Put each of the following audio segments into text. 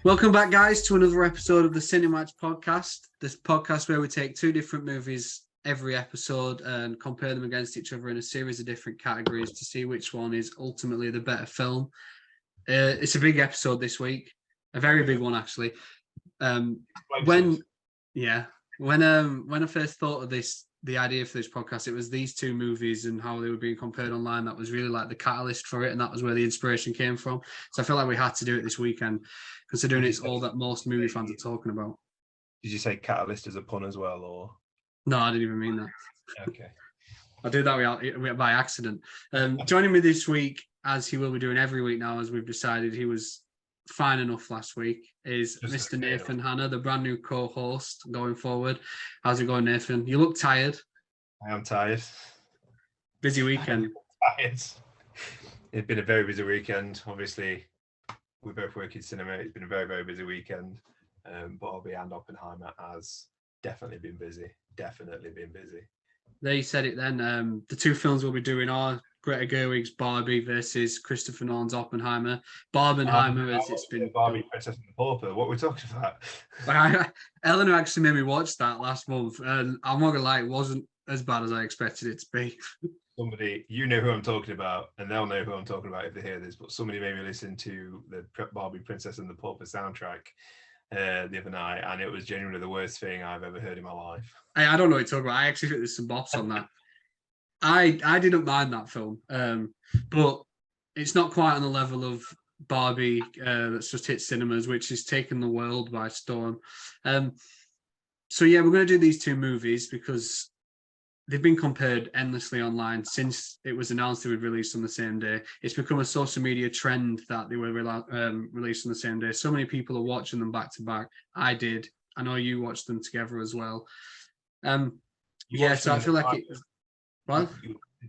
Welcome back, guys, to another episode of the CineMatch podcast. This podcast where we take two different movies every episode and compare them against each other in a series of different categories to see which one is ultimately the better film. It's a big episode this week, a very big one actually. When I first thought of the idea for this podcast, it was these two movies and how they were being compared online. That was really like the catalyst for it, and that was where the inspiration came from. So I feel like we had to do it this weekend, considering it's all that most movie fans are talking about. Did you say catalyst as a pun as well, or? No, I didn't even mean that. Okay. I did that by accident. Joining me this week, as he will be doing every week now, as we've decided he was fine enough last week, is Mr. Nathan Hanna, the brand new co-host going forward. How's it going, Nathan? You look tired. I am tired. Busy weekend. Tired. It's been a very busy weekend. Obviously, we both work in cinema. It's been a very, very busy weekend. Barbie and Oppenheimer has definitely been busy. There you said it then. The two films we'll be doing are Greta Gerwig's Barbie versus Christopher Nolan's Oppenheimer. Barbenheimer, as it's been Barbie, Princess and the Pauper. What we're talking about? Eleanor actually made me watch that last month, and I'm not gonna lie, it wasn't as bad as I expected it to be. Somebody, you know who I'm talking about, and they'll know who I'm talking about if they hear this, but somebody made me listen to the Barbie, Princess and the Pauper soundtrack the other night, and it was genuinely the worst thing I've ever heard in my life. I don't know what you're talking about. I actually think there's some bops on that. I didn't mind that film, but it's not quite on the level of Barbie that's just hit cinemas, which has taken the world by storm. So yeah, we're going to do these two movies because they've been compared endlessly online since it was announced they would release on the same day. It's become a social media trend that they were released on the same day. So many people are watching them back to back. I did. I know you watched them together as well. Yeah, so I feel like it. Well,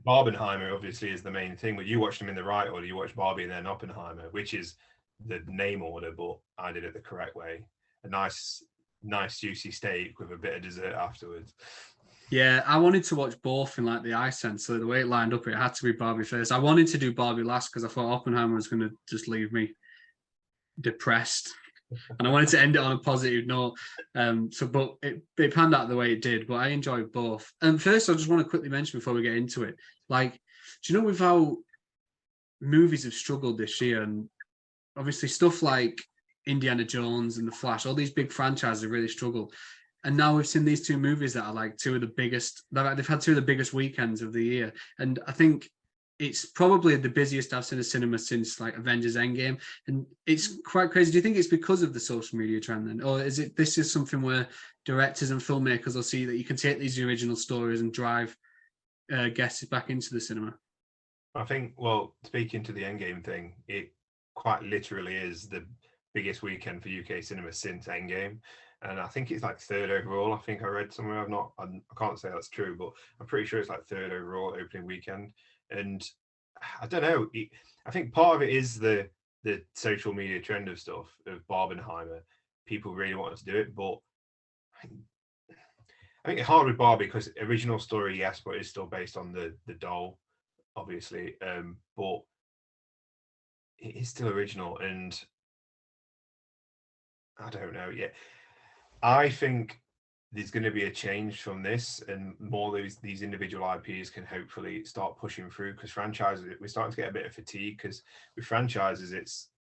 Barbenheimer obviously is the main thing, but you watched them in the right order. You watched Barbie and then Oppenheimer, which is the name order, but I did it the correct way. A nice juicy steak with a bit of dessert afterwards. Yeah, I wanted to watch both in like the eye sense. So the way it lined up, it had to be Barbie first. I wanted to do Barbie last because I thought Oppenheimer was going to just leave me depressed, and I wanted to end it on a positive note. But it panned out the way it did. But I enjoyed both. And first, I just want to quickly mention before we get into it, like, do you know with how movies have struggled this year, and obviously stuff like Indiana Jones and The Flash, all these big franchises have really struggled. And now we've seen these two movies that are like two of the biggest. They've had two of the biggest weekends of the year, and I think it's probably the busiest I've seen a cinema since like Avengers Endgame, and it's quite crazy. Do you think it's because of the social media trend then, or is it this is something where directors and filmmakers will see that you can take these original stories and drive guests back into the cinema? I think, well, speaking to the Endgame thing, it quite literally is the biggest weekend for UK cinema since Endgame. And I think it's like third overall. I think I read somewhere. I can't say that's true, but I'm pretty sure it's like third overall opening weekend. And I don't know. I think part of it is the social media trend of stuff of Barbenheimer. People really wanted to do it, but I think it's hard with Barbie because original story, yes, but it's still based on the doll, obviously. But it is still original, and I don't know yet. I think there's going to be a change from this, and more of these individual IPs can hopefully start pushing through, because franchises, we're starting to get a bit of fatigue, because with franchises, it's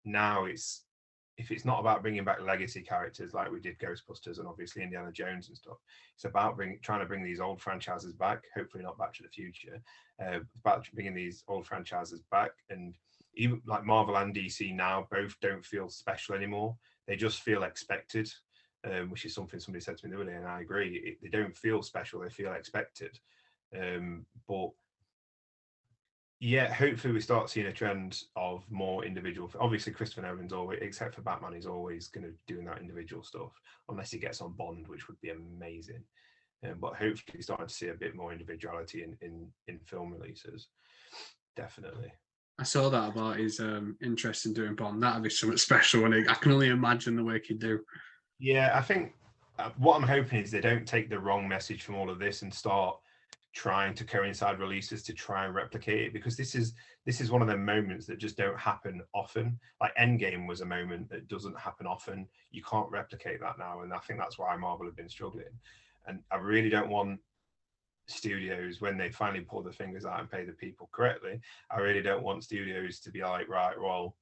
if it's not about bringing back legacy characters like we did Ghostbusters and obviously Indiana Jones and stuff, it's about trying to bring these old franchises back, hopefully not Back to the Future, about bringing these old franchises back. And even like Marvel and DC now both don't feel special anymore. They just feel expected. Which is something somebody said to me earlier, and I agree. They don't feel special; they feel expected. But yeah, hopefully we start seeing a trend of more individual. Obviously, Christopher Nolan's always, except for Batman, he's always going to be doing that individual stuff, unless he gets on Bond, which would be amazing. But hopefully, starting to see a bit more individuality in film releases. Definitely. I saw that about his interest in doing Bond. That'd be something special, and I can only imagine the work he'd do. Yeah, I think what I'm hoping is they don't take the wrong message from all of this and start trying to coincide releases to try and replicate it, because this is one of the moments that just don't happen often. Like Endgame was a moment that doesn't happen often. You can't replicate that now, and I think that's why Marvel have been struggling. And I really don't want studios, when they finally pull their fingers out and pay the people correctly, I really don't want studios to be like, right, well,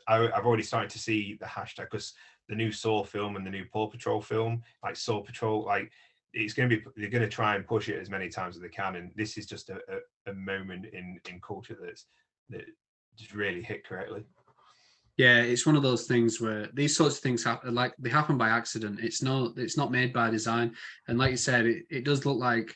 I've already started to see the hashtag, because the new Saw film and the new Paw Patrol film, like Saw Patrol, like it's going to be, they're going to try and push it as many times as they can, and this is just a moment in culture that just really hit correctly. Yeah, it's one of those things where these sorts of things happen, like they happen by accident. It's not made by design, and like you said, it does look like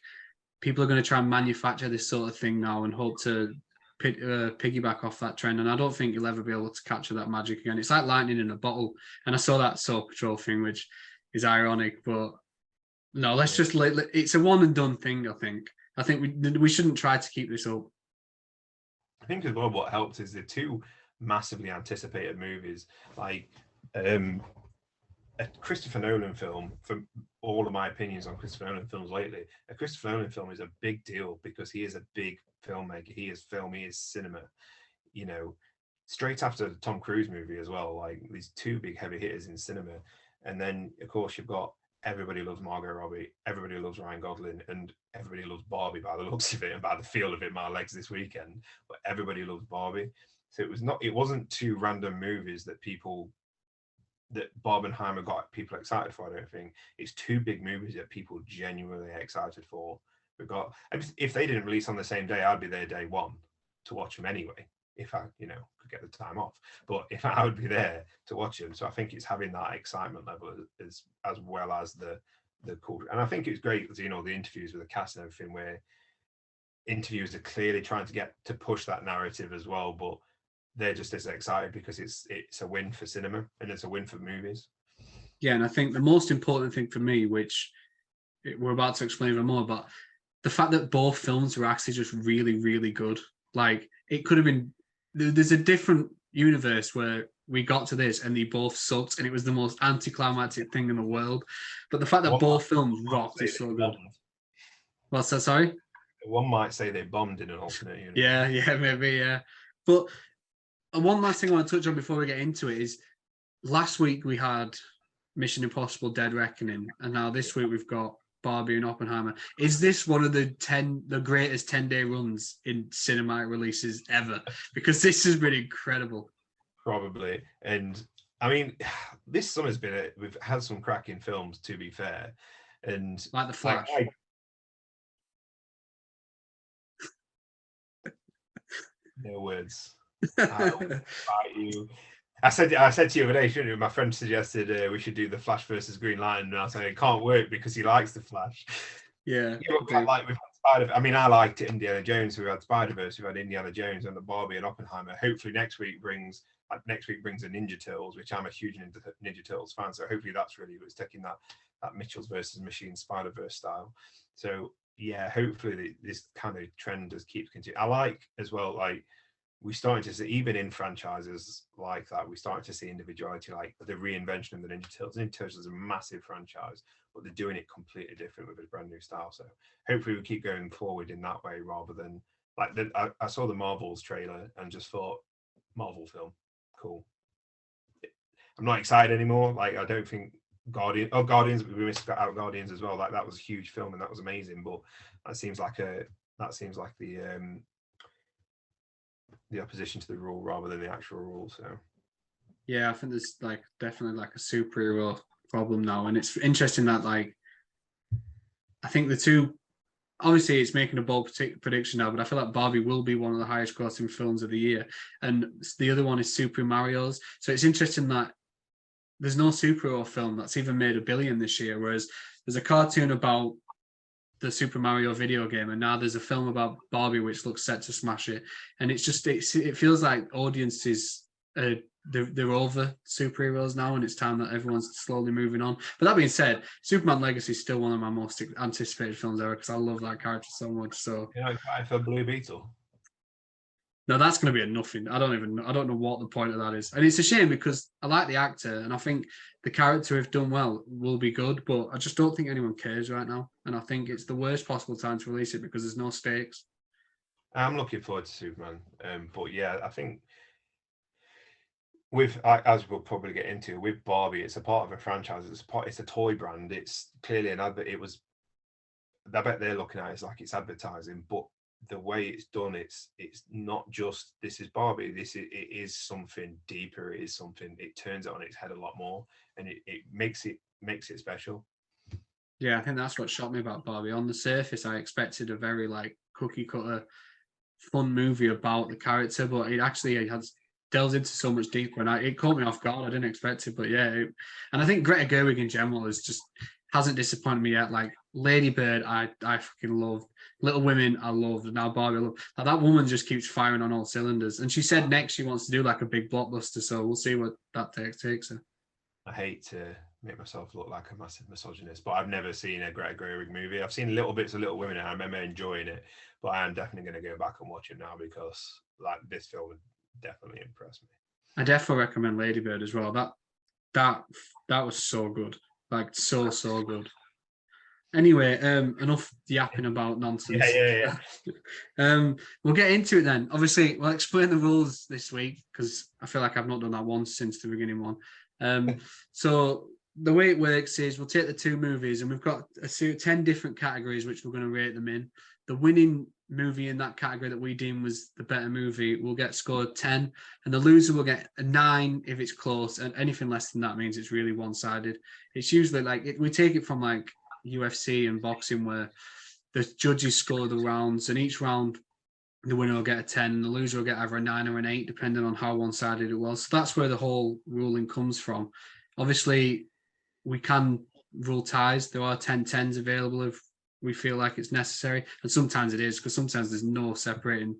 people are going to try and manufacture this sort of thing now and hope to piggyback off that trend. And I don't think you'll ever be able to capture that magic again. It's like lightning in a bottle. And I saw that Saw Patrol thing, which is ironic, but no, let's just it's a one and done thing. I think we shouldn't try to keep this up. I think as well, what helps is the two massively anticipated movies, like a Christopher Nolan film. For all of my opinions on Christopher Nolan films lately, a Christopher Nolan film is a big deal because he is a big filmmaker. He is film, he is cinema. You know, straight after the Tom Cruise movie as well, like these two big heavy hitters in cinema. And then, of course, you've got everybody loves Margot Robbie, everybody loves Ryan Gosling, and everybody loves Barbie by the looks of it and by the feel of it. My legs this weekend, but everybody loves Barbie. So it wasn't two random movies that Barbenheimer got people excited for. I don't think it's two big movies that people genuinely excited for. If they didn't release on the same day, I'd be there day one to watch them anyway, if I could get the time off. But if I would be there to watch them, so I think it's having that excitement level as well as the culture. And I think it's great, the interviews with the cast and everything, where interviewers are clearly trying to get to push that narrative as well, but they're just as excited because it's a win for cinema and it's a win for movies. Yeah, and I think the most important thing for me, which we're about to explain even more, but the fact that both films were actually just really, really good. Like, it could have been, there's a different universe where we got to this and they both sucked and it was the most anticlimactic thing in the world. But the fact that both films rocked is so good. What's that, sorry? One might say they bombed in an alternate universe. Yeah, maybe, yeah. But one last thing I want to touch on before we get into it is, last week we had Mission Impossible Dead Reckoning, and now this week we've got Barbie and Oppenheimer. Is this one of the greatest 10-day runs in cinematic releases ever? Because this has been incredible. Probably. And I mean, this summer's we've had some cracking films, to be fair. And like The Flash. No words. I said to you the other day, shouldn't you? My friend suggested we should do The Flash versus Green Lantern, and I was saying it can't work because he likes The Flash. Yeah. We've had Spider. I mean, I liked Indiana Jones. We've had Spider-Verse. We've had Indiana Jones and the Barbie and Oppenheimer. Hopefully next week brings the Ninja Turtles, which I'm a huge Ninja Turtles fan. So hopefully that's really good. It's taking that Mitchell's versus Machine Spider-Verse style. So yeah, hopefully this kind of trend just keeps continuing. I like as well, like, we're starting to see, even in franchises like that, we're starting to see individuality, like the reinvention of the Ninja Turtles. Ninja Turtles is a massive franchise, but they're doing it completely different with a brand new style. So hopefully we keep going forward in that way, rather than like I saw the Marvels trailer and just thought, Marvel film, cool. I'm not excited anymore. Like, I don't think Guardians, we missed out Guardians as well. Like, that was a huge film and that was amazing, but that seems like the opposition to the rule rather than the actual rule. So yeah, I think there's definitely a superhero problem now, and it's interesting that I think the two, obviously it's making a bold prediction now, but I feel like Barbie will be one of the highest grossing films of the year, and the other one is Super Mario's. So it's interesting that there's no superhero film that's even made $1 billion this year, whereas there's a cartoon about the Super Mario video game, and now there's a film about Barbie which looks set to smash it. And it feels like audiences they're over superheroes now, and it's time that everyone's slowly moving on. But that being said, Superman Legacy is still one of my most anticipated films ever, because I love that character so much. So for Blue Beetle. No, that's going to be a nothing. I don't know what the point of that is. And it's a shame because I like the actor, and I think the character, if done well, will be good, but I just don't think anyone cares right now. And I think it's the worst possible time to release it because there's no stakes. I'm looking forward to Superman. But yeah, I think as we'll probably get into with Barbie, it's a part of a franchise. It's a toy brand. It's clearly an advert. I bet they're looking at it as like it's advertising, but the way it's done, it's not just this is Barbie. It is something deeper. It is something. It turns it on its head a lot more, and it makes it special. Yeah, I think that's what shocked me about Barbie. On the surface, I expected a very like cookie cutter, fun movie about the character, but it has delves into so much deeper, and it caught me off guard. I didn't expect it, but yeah, and I think Greta Gerwig in general hasn't disappointed me yet. Like Lady Bird, I fucking loved. Little Women, I loved. And now Barbie, I love. Like, that woman just keeps firing on all cylinders. And she said next she wants to do like a big blockbuster, so we'll see what that takes her. I hate to make myself look like a massive misogynist, but I've never seen a Greta Gerwig movie. I've seen little bits of Little Women, and I remember enjoying it, but I am definitely going to go back and watch it now because like this film would definitely impress me. I definitely recommend Lady Bird as well. That was so good. Like so good. Anyway, enough yapping about nonsense. Yeah. We'll get into it then. Obviously, we'll explain the rules this week because I feel like I've not done that once since the beginning one. So the way it works is we'll take the two movies and we've got 10 different categories which we're going to rate them in. The winning movie in that category that we deem was the better movie will get scored 10, and the loser will get a 9 if it's close, and anything less than that means it's really one-sided. It's usually like we take it from like UFC and boxing where the judges score the rounds, and each round the winner will get a 10 and the loser will get either a 9 or an 8 depending on how one-sided it was. So that's where the whole ruling comes from. Obviously we can rule ties. There are 10-10s available if we feel like it's necessary, and sometimes it is because sometimes there's no separating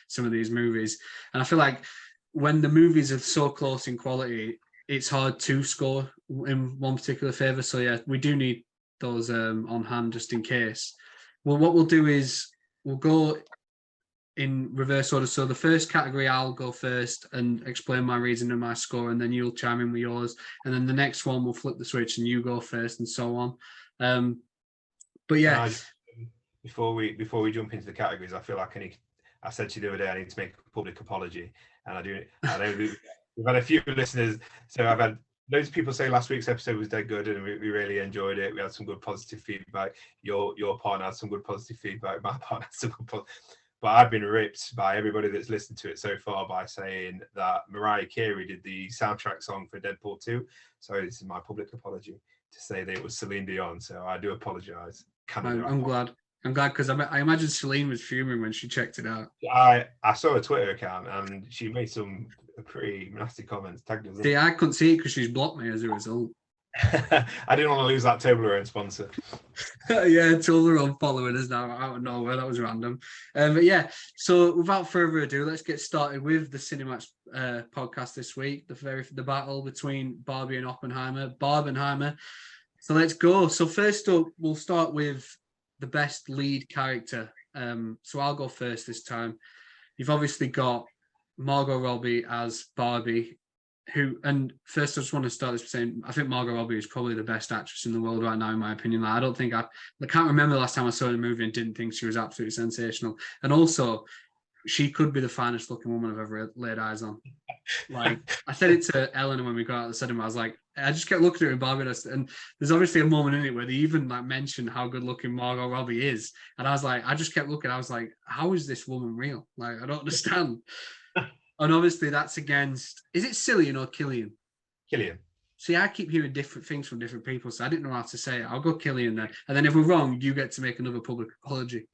some of these movies, and I feel like when the movies are so close in quality it's hard to score in one particular favor. So yeah, we do need those on hand just in case. Well, what we'll do is we'll go in reverse order. So the first category, I'll go first and explain my reason and my score, and then you'll chime in with yours. And then the next one, we'll flip the switch and you go first, and so on. But yeah, before we jump into the categories, I feel like I said to you the other day, I need to make a public apology, and I do. I know we've had a few listeners, so I've had loads of people say last week's episode was dead good, and we really enjoyed it. We had some good positive feedback. Your partner had some good positive feedback. My partner had some good but I've been ripped by everybody that's listened to it so far by saying that Mariah Carey did the soundtrack song for Deadpool 2. So this is my public apology to say that it was Celine Dion. So I do apologise. I'm glad because I imagine Celine was fuming when she checked it out. I saw a Twitter account and she made some pretty nasty comments. Tagged us. See, I couldn't see it because she's blocked me as a result. I didn't want to lose that Toblerone sponsor. Yeah, Toblerone following us now out of nowhere. That was random. But yeah, so without further ado, let's get started with the CineMatch podcast this week. The battle between Barbie and Oppenheimer, Barbenheimer. So let's go. So first up, we'll start with the best lead character. So I'll go first this time. You've obviously got Margot Robbie as Barbie, and first I just want to start this by saying I think Margot Robbie is probably the best actress in the world right now, in my opinion. Like, I can't remember the last time I saw the movie and didn't think she was absolutely sensational. And also, she could be the finest looking woman I've ever laid eyes on. Like, I said it to Ellen when we got out of the cinema. I was like, I just kept looking at her in Barbie, and there's obviously a moment in it where they even like mention how good looking Margot Robbie is, and I was like, I just kept looking. I was like, how is this woman real? Like, I don't understand. And obviously, that's against. Is it Cillian or Killian? Killian. See, I keep hearing different things from different people, so I didn't know how to say it. I'll go Killian then, and then if we're wrong, you get to make another public apology.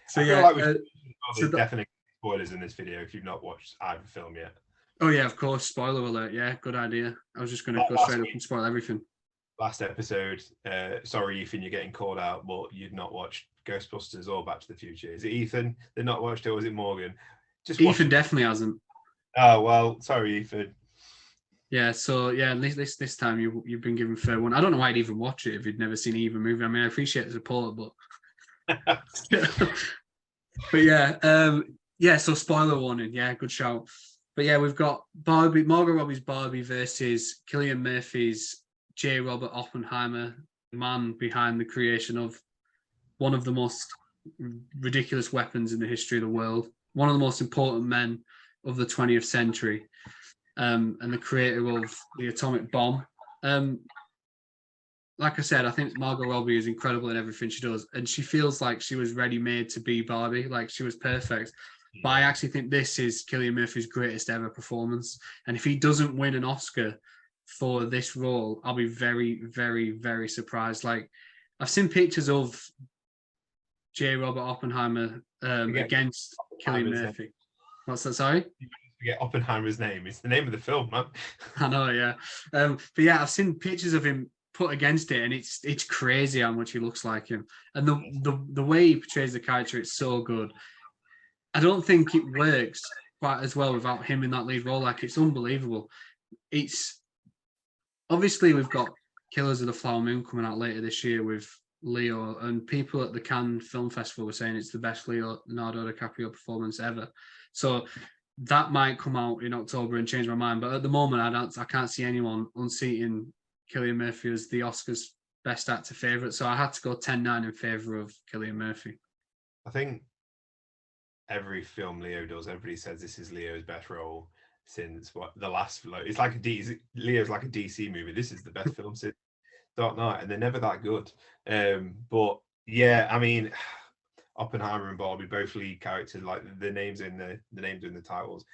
So yeah, there's definitely spoilers in this video if you've not watched either film yet. Oh yeah, of course. Spoiler alert. Yeah, good idea. I was just going to go straight up and spoil everything. Last episode, sorry Ethan, you're getting called out, but you'd not watched Ghostbusters or Back to the Future. Is it Ethan that not watched it, or was it Morgan? Just Ethan definitely hasn't. Oh well, sorry Ethan. Yeah, so yeah, at least this time you've been given fair one. I don't know why I'd even watch it if you'd never seen either movie. I mean, I appreciate the support, but but yeah, yeah. So spoiler warning. Yeah, good shout. But yeah, we've got Barbie, Margot Robbie's Barbie versus Cillian Murphy's J. Robert Oppenheimer, man behind the creation of one of the most ridiculous weapons in the history of the world, one of the most important men of the 20th century, and the creator of the atomic bomb. Like I said, I think Margot Robbie is incredible in everything she does, and she feels like she was ready made to be Barbie, like she was perfect. But I actually think this is Cillian Murphy's greatest ever performance, and if he doesn't win an Oscar for this role, I'll be very, very, very surprised. Like I've seen pictures of J. Robert Oppenheimer against Cillian Murphy. What's that? Sorry? Forget Oppenheimer's name. It's the name of the film, man. I know, yeah. But yeah, I've seen pictures of him put against it, and it's crazy how much he looks like him. And the way he portrays the character, it's so good. I don't think it works quite as well without him in that lead role. Like it's unbelievable. It's obviously we've got Killers of the Flower Moon coming out later this year with Leo, and people at the Cannes Film Festival were saying it's the best Leonardo DiCaprio performance ever. So that might come out in October and change my mind. But at the moment, I can't see anyone unseating Cillian Murphy as the Oscars best actor favourite. So I had to go 10-9 in favour of Cillian Murphy. I think every film Leo does, everybody says this is Leo's best role since the last. It's like Leo's like a DC movie. This is the best film since Dark Knight, and they're never that good. But yeah, I mean, Oppenheimer and Barbie, both lead characters, like the names in the titles.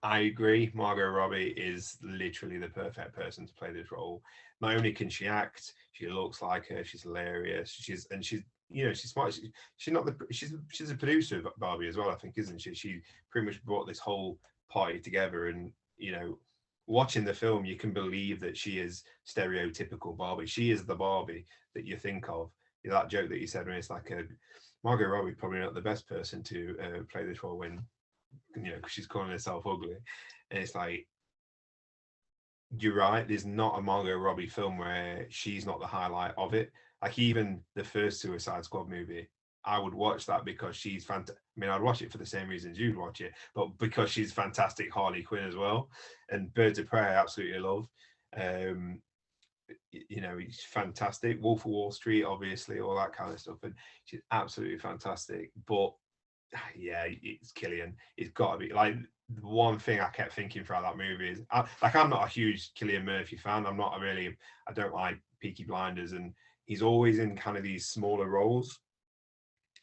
I agree. Margot Robbie is literally the perfect person to play this role. Not only can she act, she looks like her. She's hilarious. She's smart. She's a producer of Barbie as well, I think, isn't she? She pretty much brought this whole party together, and watching the film, you can believe that she is stereotypical Barbie. She is the Barbie that you think of. That joke that you said when it's like Margot Robbie probably not the best person to play this role when because she's calling herself ugly, and it's like, you're right. There's not a Margot Robbie film where she's not the highlight of it. Like even the first Suicide Squad movie, I would watch that because she's fantastic. I mean, I'd watch it for the same reasons you'd watch it, but because she's fantastic Harley Quinn as well. And Birds of Prey, I absolutely love. He's fantastic. Wolf of Wall Street, obviously, all that kind of stuff, and she's absolutely fantastic. But yeah, it's Cillian. It's got to be like the one thing I kept thinking throughout that movie is I'm not a huge Cillian Murphy fan. I don't like Peaky Blinders, and he's always in kind of these smaller roles,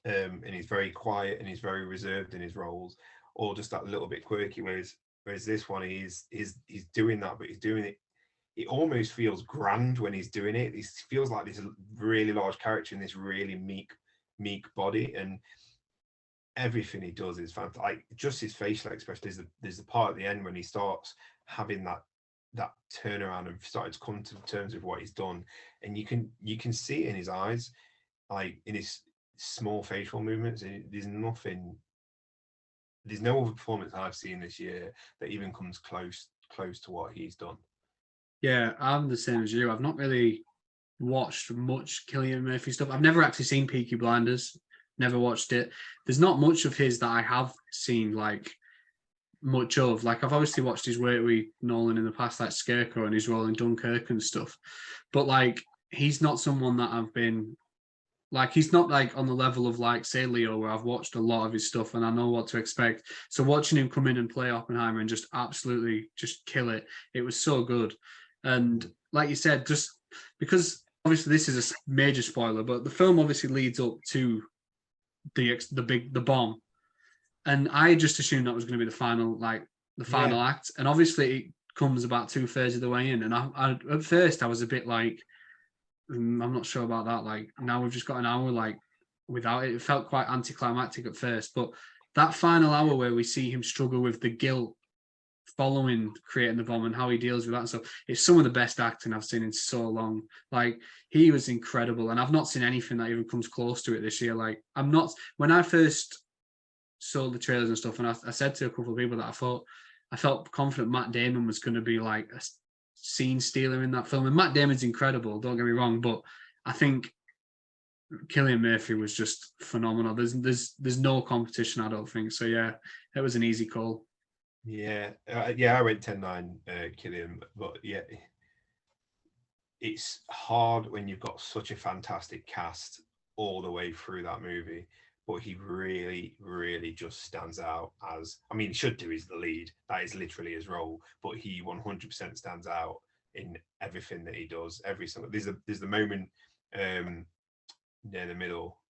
and he's very quiet and he's very reserved in his roles, or just that little bit quirky. Whereas this one, he's doing that, but he's doing it. It almost feels grand when he's doing it. It feels like this really large character in this really meek body, and everything he does is fantastic. Like just his facial expression. There's the part at the end when he starts having that turnaround and starting to come to terms with what he's done, and you can see it in his eyes, like in his small facial movements. And there's no other performance I've seen this year that even comes close to what he's done. Yeah, I'm the same as you. I've not really watched much Cillian Murphy stuff. I've never actually seen Peaky Blinders. Never watched it. There's not much of his that I have seen like much of. Like I've obviously watched his work with Nolan in the past, like Scarecrow and his role in Dunkirk and stuff. But like he's not someone that I've been like, he's not like on the level of like say Leo, where I've watched a lot of his stuff and I know what to expect. So watching him come in and play Oppenheimer and just absolutely just kill it, it was so good. And like you said, just because obviously this is a major spoiler, but the film obviously leads up to the bomb, and I just assumed that was going to be the final act, and obviously it comes about 2/3 of the way in, and I at first I was a bit like, I'm not sure about that. Like now we've just got an hour like without it. It felt quite anticlimactic at first, but that final hour where we see him struggle with the guilt following creating the bomb and how he deals with that and stuff, it's some of the best acting I've seen in so long. Like he was incredible, and I've not seen anything that even comes close to it this year. Like when I first saw the trailers and stuff, and I said to a couple of people that I felt confident Matt Damon was going to be like a scene stealer in that film, and Matt Damon's incredible, don't get me wrong, but I think Cillian Murphy was just phenomenal. There's no competition, I don't think. So yeah, it was an easy call. Yeah, yeah, I went 10-9, Killian, but yeah, it's hard when you've got such a fantastic cast all the way through that movie. But he really, really just stands out as, I mean, he should do, he's the lead. That is literally his role, but he 100% stands out in everything that he does. Every single, there's the moment near the middle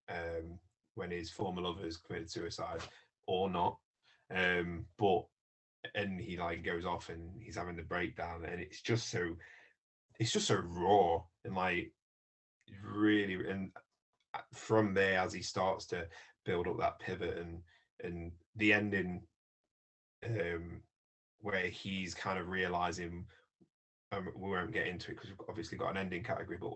when his former lover has committed suicide or not. But and he like goes off and he's having the breakdown, and it's just so raw and like really. And from there, as he starts to build up that pivot and the ending, um where he's kind of realizing, we won't get into it because we've obviously got an ending category, but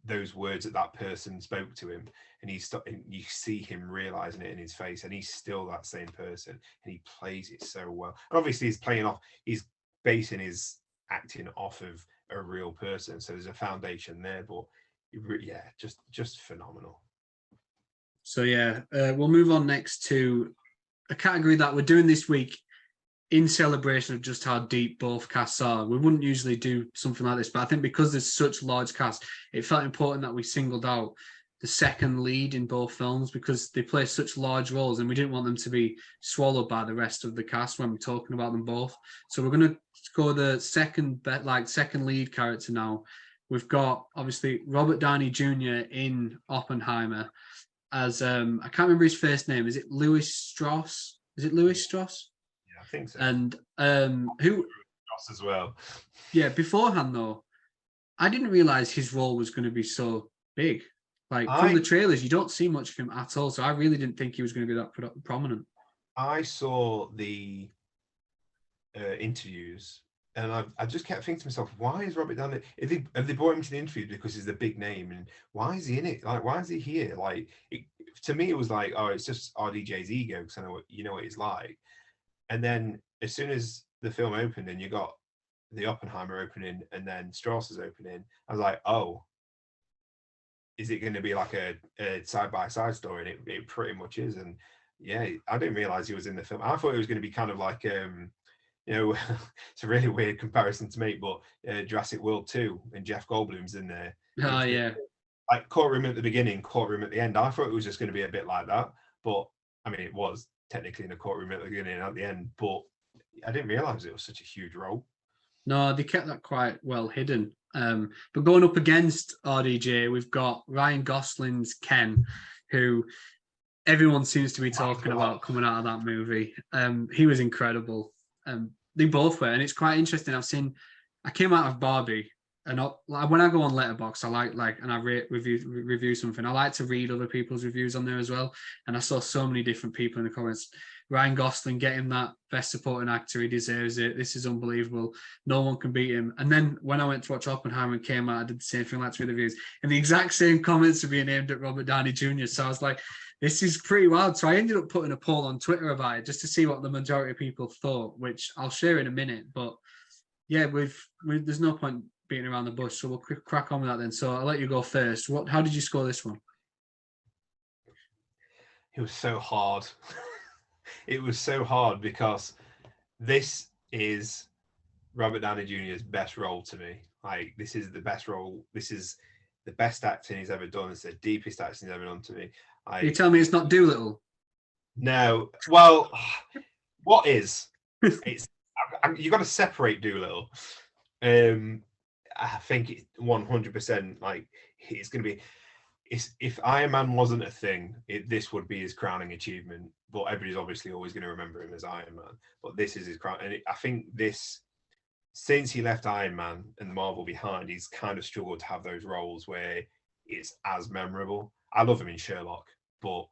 those words that that person spoke to him, and and you see him realizing it in his face, and he's still that same person, and he plays it so well. And obviously he's basing his acting off of a real person, so there's a foundation there, but yeah, just phenomenal. So yeah, we'll move on next to a category that we're doing this week in celebration of just how deep both casts are. We wouldn't usually do something like this, but I think because there's such large cast, it felt important that we singled out the second lead in both films because they play such large roles, and we didn't want them to be swallowed by the rest of the cast when we're talking about them both. So we're going to go the second lead character now. We've got obviously Robert Downey Jr. in Oppenheimer as I can't remember his first name. Is it Louis Strauss? Is it Louis Strauss? Yeah, I think so. And who Ross as well. yeah, beforehand though, I didn't realize his role was going to be so big. Like from I the trailers, you don't see much of him at all. So I really didn't think he was going to be that prominent. I saw the interviews, and I just kept thinking to myself, why is Robert Downey? Have they brought him to the interview because he's the big name, and why is he in it? Like, why is he here? Like, to me, it was like, oh, it's just RDJ's ego because I know what he's like. And then as soon as the film opened, and you got the Oppenheimer opening, and then Strauss's opening, I was like, oh, is it going to be like a side by side story? And it pretty much is. And yeah, I didn't realize he was in the film. I thought it was going to be kind of like you know, it's a really weird comparison to make, but Jurassic World 2 and Jeff Goldblum's in there. It Oh was yeah. like courtroom at the beginning, courtroom at the end. I thought it was just going to be a bit like that, but I mean, it was technically in a courtroom at the beginning and at the end, but I didn't realize it was such a huge role. No, they kept that quite well hidden. But going up against RDJ, we've got Ryan Gosling's Ken, who everyone seems to be talking about coming out of that movie. He was incredible. They both were, and it's quite interesting. I came out of Barbie, and when I go on Letterboxd, I like, and I review something. I like to read other people's reviews on there as well. And I saw so many different people in the comments. Ryan Gosling getting that best supporting actor, he deserves it. This is unbelievable. No one can beat him. And then when I went to watch Oppenheimer and came out, I did the same thing, like to read the reviews, and the exact same comments are being aimed at Robert Downey Jr. So I was like, this is pretty wild. So I ended up putting a poll on Twitter about it just to see what the majority of people thought, which I'll share in a minute. But yeah, there's no point beating around the bush, so we'll crack on with that then. So I'll let you go first. How did you score this one? It was so hard. It was so hard because this is Robert Downey Jr.'s best role to me. Like, this is the best role. This is the best acting he's ever done. It's the deepest acting he's ever done to me. You tell me it's not Doolittle? No. Well, what is? It's you got to separate Doolittle. I think it 100% like it's going to be. If Iron Man wasn't a thing, this would be his crowning achievement. But everybody's obviously always going to remember him as Iron Man. But this is his crown, and I think this, since he left Iron Man and the Marvel behind, he's kind of struggled to have those roles where it's as memorable. I love him in Sherlock, but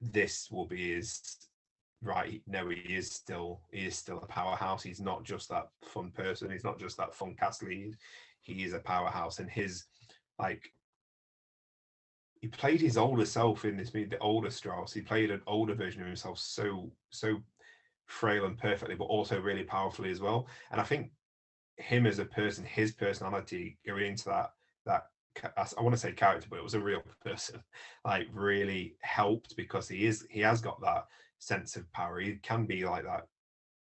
this will be his right. No, he is still a powerhouse. He's not just that fun person. He's not just that fun cast lead. He is a powerhouse, and his like he played his older self in this movie, the older Strauss. He played an older version of himself so frail and perfectly, but also really powerfully as well. And I think him as a person, his personality going into that I want to say character, but it was a real person, like really helped because he has got that sense of power. He can be like that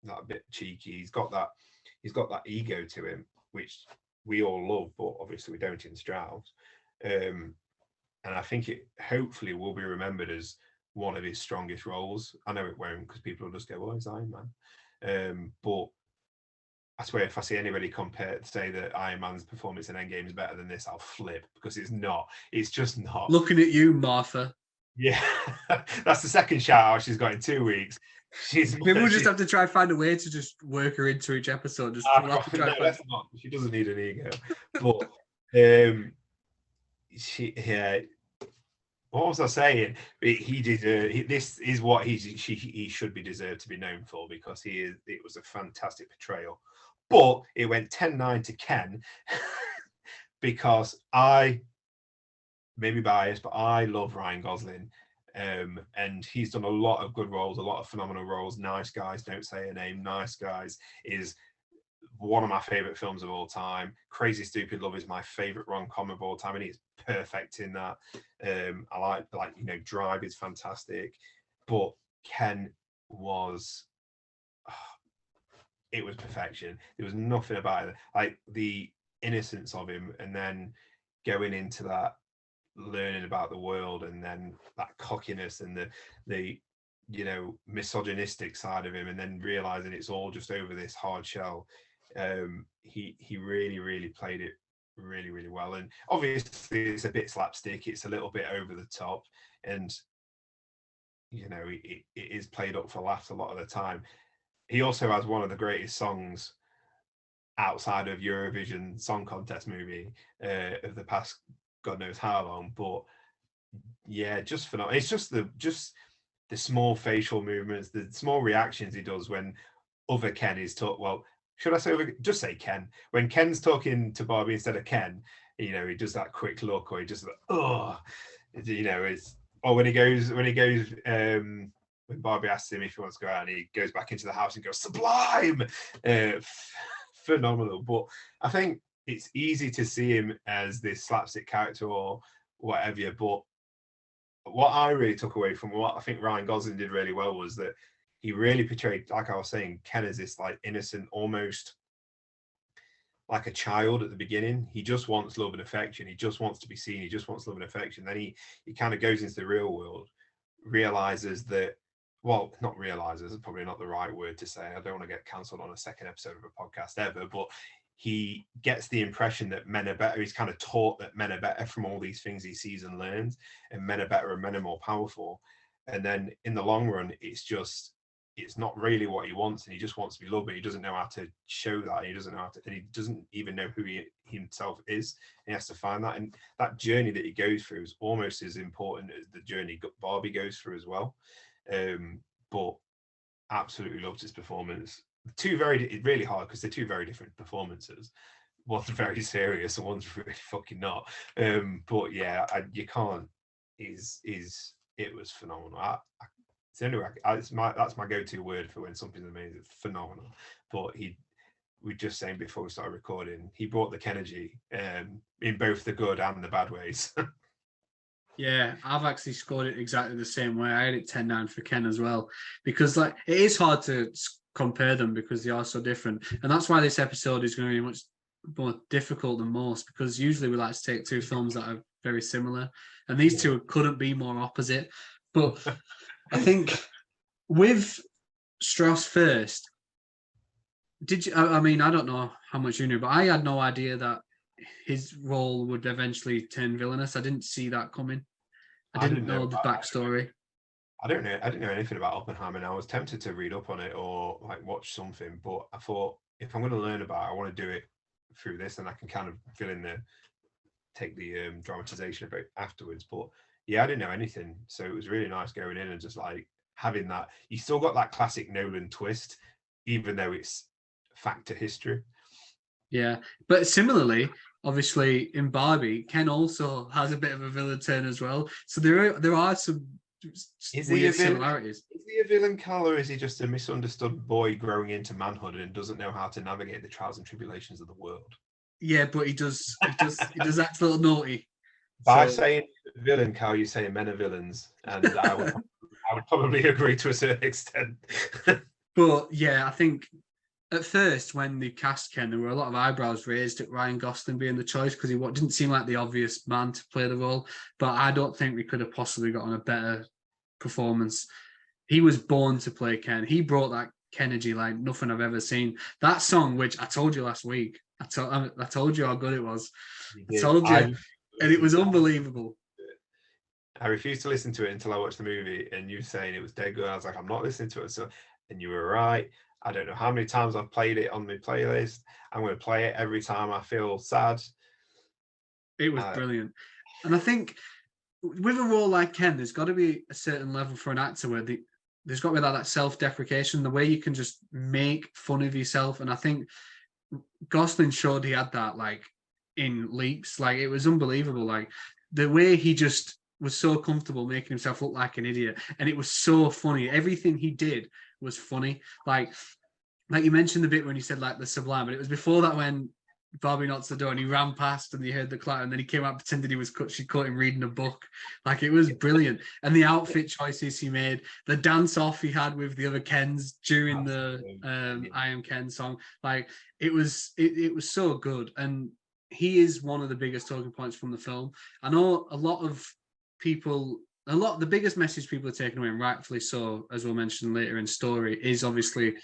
that bit cheeky. He's got that ego to him, which we all love, but obviously we don't in Strauss. And I think it hopefully will be remembered as one of his strongest roles. I know it won't, because people will just go, "Oh, it's Iron Man." But I swear, if I see anybody say that Iron Man's performance in Endgame is better than this, I'll flip, because it's not. It's just not. Looking at you, Martha. Yeah, that's the second shout out she's got in 2 weeks. Maybe we'll just have to try and find a way to just work her into each episode. Just we'll have to try that's not. She doesn't need an ego. But yeah. What was I saying? He did. This is what he should be deserved to be known for, because it was a fantastic portrayal. But it went 10-9 to Ken because I may be biased, but I love Ryan Gosling. And he's done a lot of good roles, a lot of phenomenal roles. Nice Guys, Don't Say Her Name. Nice Guys is one of my favorite films of all time. Crazy Stupid Love is my favorite rom-com of all time, and he's perfect in that. I like Drive is fantastic, but Ken was it was perfection. There was nothing about it, like the innocence of him, and then going into that, learning about the world, and then that cockiness and the misogynistic side of him, and then realizing it's all just over this hard shell. He really played it really well, and obviously it's a bit slapstick, it's a little bit over the top, and it is played up for laughs a lot of the time. He also has one of the greatest songs outside of Eurovision Song Contest movie of the past God knows how long, but yeah, just phenomenal. It's just the small facial movements, the small reactions he does when other Ken is should I say just say Ken? When Ken's talking to Barbie instead of Ken, he does that quick look, or he just when he goes when Barbie asks him if he wants to go out, and he goes back into the house and goes, "Sublime!" Phenomenal. But I think it's easy to see him as this slapstick character or whatever. But what I really took away from what I think Ryan Gosling did really well was that he really portrayed, like I was saying, Ken as this like innocent, almost like a child at the beginning. He just wants love and affection. He just wants to be seen. He just wants love and affection. Then he kind of goes into the real world, realizes that, well, not realizes, probably not the right word to say. I don't want to get cancelled on a second episode of a podcast ever, but he gets the impression that men are better. He's kind of taught that men are better from all these things he sees and learns, and men are better and men are more powerful. And then in the long run, it's not really what he wants, and he just wants to be loved, but he doesn't know how to show that. He doesn't know how to, and he doesn't even know who he himself is. He has to find that, and that journey that he goes through is almost as important as the journey Barbie goes through as well. But absolutely loved his performance. Really hard, because they're two very different performances. One's very serious and one's really fucking not. But yeah, you can't. It was phenomenal. It's the only way that's my go-to word for when something's amazing. Phenomenal. But we were just saying before we started recording, he brought the Kenergy in both the good and the bad ways. Yeah, I've actually scored it exactly the same way. I had it 10-9 for Ken as well, because it is hard to compare them because they are so different, and that's why this episode is going to be much more difficult than most, because usually we like to take two films that are very similar, and these two couldn't be more opposite. But I think with Strauss first, did you? I mean, I don't know how much you knew, but I had no idea that his role would eventually turn villainous. I didn't see that coming. I didn't know the backstory. I didn't know anything about Oppenheimer, and I was tempted to read up on it or watch something, but I thought, if I'm going to learn about it, I want to do it through this, and I can kind of take the dramatization of it afterwards. But yeah, I didn't know anything, so it was really nice going in and just having that. You still got that classic Nolan twist, even though it's factor history. Yeah, but similarly, obviously in Barbie, Ken also has a bit of a villain turn as well. So there are some weird similarities. Is he a villain, Carl, or is he just a misunderstood boy growing into manhood and doesn't know how to navigate the trials and tribulations of the world? Yeah, but he does act a little naughty. By saying villain, Carl, you say men are villains, and I would probably agree to a certain extent. But yeah, I think at first when they cast Ken, there were a lot of eyebrows raised at Ryan Gosling being the choice because he didn't seem like the obvious man to play the role. But I don't think we could have possibly gotten a better performance. He was born to play Ken. He brought that Kennedy like nothing I've ever seen. That song, which I told you last week, I told you how good it was. I told you, and it was unbelievable. I refused to listen to it until I watched the movie, and you saying it was dead good. I was like, I'm not listening to it. So, and you were right. I don't know how many times I've played it on my playlist. I'm going to play it every time I feel sad. It was brilliant. And I think with a role like Ken, there's got to be a certain level for an actor where there's got to be that self-deprecation, the way you can just make fun of yourself. And I think Gosling showed he had that like in leaps. Like it was unbelievable. Like the way he just was so comfortable making himself look like an idiot. And it was so funny. Everything he did was funny. Like you mentioned the bit when he said like the sublime, but it was before that when Barbie knocks the door and he ran past and he heard the clatter and then he came out pretending she caught him reading a book. Like it was brilliant. And the outfit choices he made, the dance off he had with the other Kens during the I Am Ken song, like it was so good. And he is one of the biggest talking points from the film. I know a lot of people, the biggest message people are taking away, and rightfully so, as we'll mention later in story, is obviously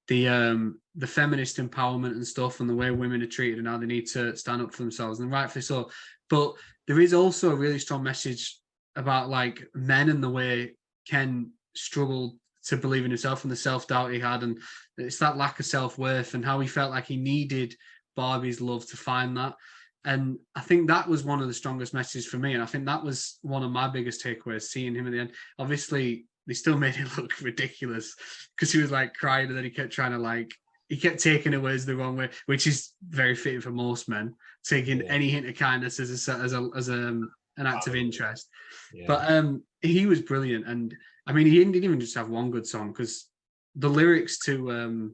the feminist empowerment and stuff, and the way women are treated and how they need to stand up for themselves, and rightfully so. But there is also a really strong message about like men and the way Ken struggled to believe in himself and the self-doubt he had, and it's that lack of self-worth and how he felt like he needed Barbie's love to find that. And I think that was one of the strongest messages for me. And I think that was one of my biggest takeaways, seeing him at the end. Obviously, they still made it look ridiculous because he was like crying and then he kept trying to he kept taking it words the wrong way, which is very fitting for most men, taking any hint of kindness as an act of interest. Yeah. But he was brilliant. And I mean, he didn't even just have one good song, because the lyrics to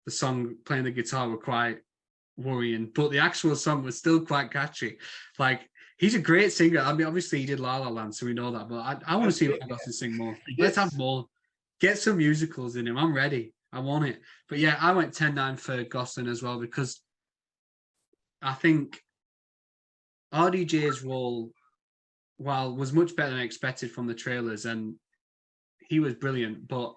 the song playing the guitar were quite worrying, but the actual song was still quite catchy. Like, he's a great singer. I mean, obviously he did La La Land, so we know that, but I want to see Ryan Gosling sing more. Let's have more. Get some musicals in him. I'm ready. I want it. But yeah, I went 10-9 for Gosling as well, because I think RDJ's role, while was much better than expected from the trailers, and he was brilliant, but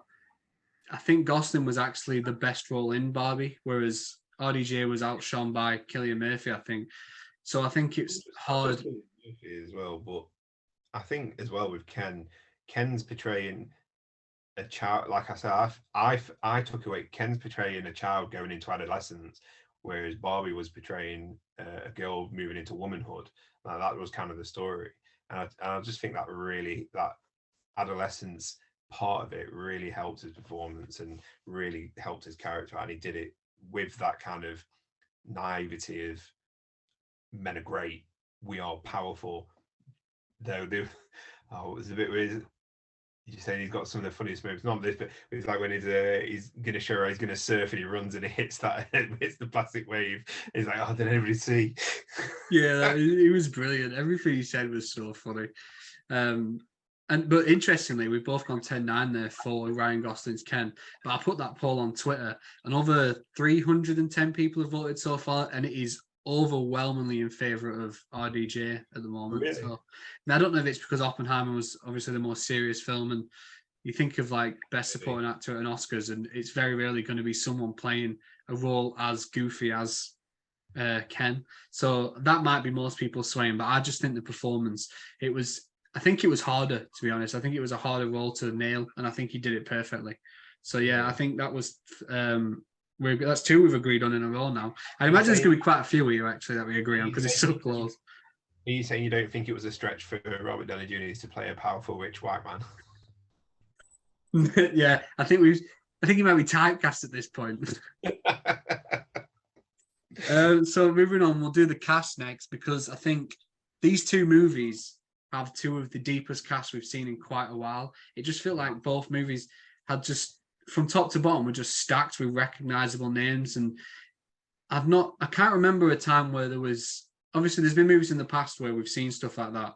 I think Gosling was actually the best role in Barbie, whereas RDJ was outshone by Cillian Murphy, I think. So I think it's hard as well. But I think as well with Ken's portraying a child. Like I said, I took away Ken's portraying a child going into adolescence, whereas Barbie was portraying a girl moving into womanhood. Like, that was kind of the story, and I just think that really, that adolescence part of it really helped his performance and really helped his character, and he did it with that kind of naivety of men are great, we are powerful. Though it was a bit weird. You're saying he's got some of the funniest moves, not this, but it's like when he's gonna show her he's gonna surf and he runs and it hits the plastic wave. He's like, oh, did anybody see? Yeah, it was brilliant. Everything he said was so funny. But interestingly, we've both gone 10-9 there for Ryan Gosling's Ken. But I put that poll on Twitter, and over 310 people have voted so far, and it is overwhelmingly in favour of RDJ at the moment. Really? So, I don't know if it's because Oppenheimer was obviously the more serious film, and you think of like best supporting actor at an Oscars, and it's very rarely going to be someone playing a role as goofy as Ken. So that might be most people swaying, but I just think the performance, I think it was harder, to be honest. I think it was a harder role to nail, and I think he did it perfectly. So yeah, I think that was that's two we've agreed on in a row now. I imagine there's going to be quite a few of you actually that we agree on, because it's so close. Are you saying you don't think it was a stretch for Robert Downey Jr. to play a powerful rich white man? Yeah, I think he might be typecast at this point. So moving on, we'll do the cast next, because I think these two movies have two of the deepest casts we've seen in quite a while. It just felt like both movies had just, from top to bottom, were just stacked with recognizable names. And I can't remember a time where there was, obviously there's been movies in the past where we've seen stuff like that,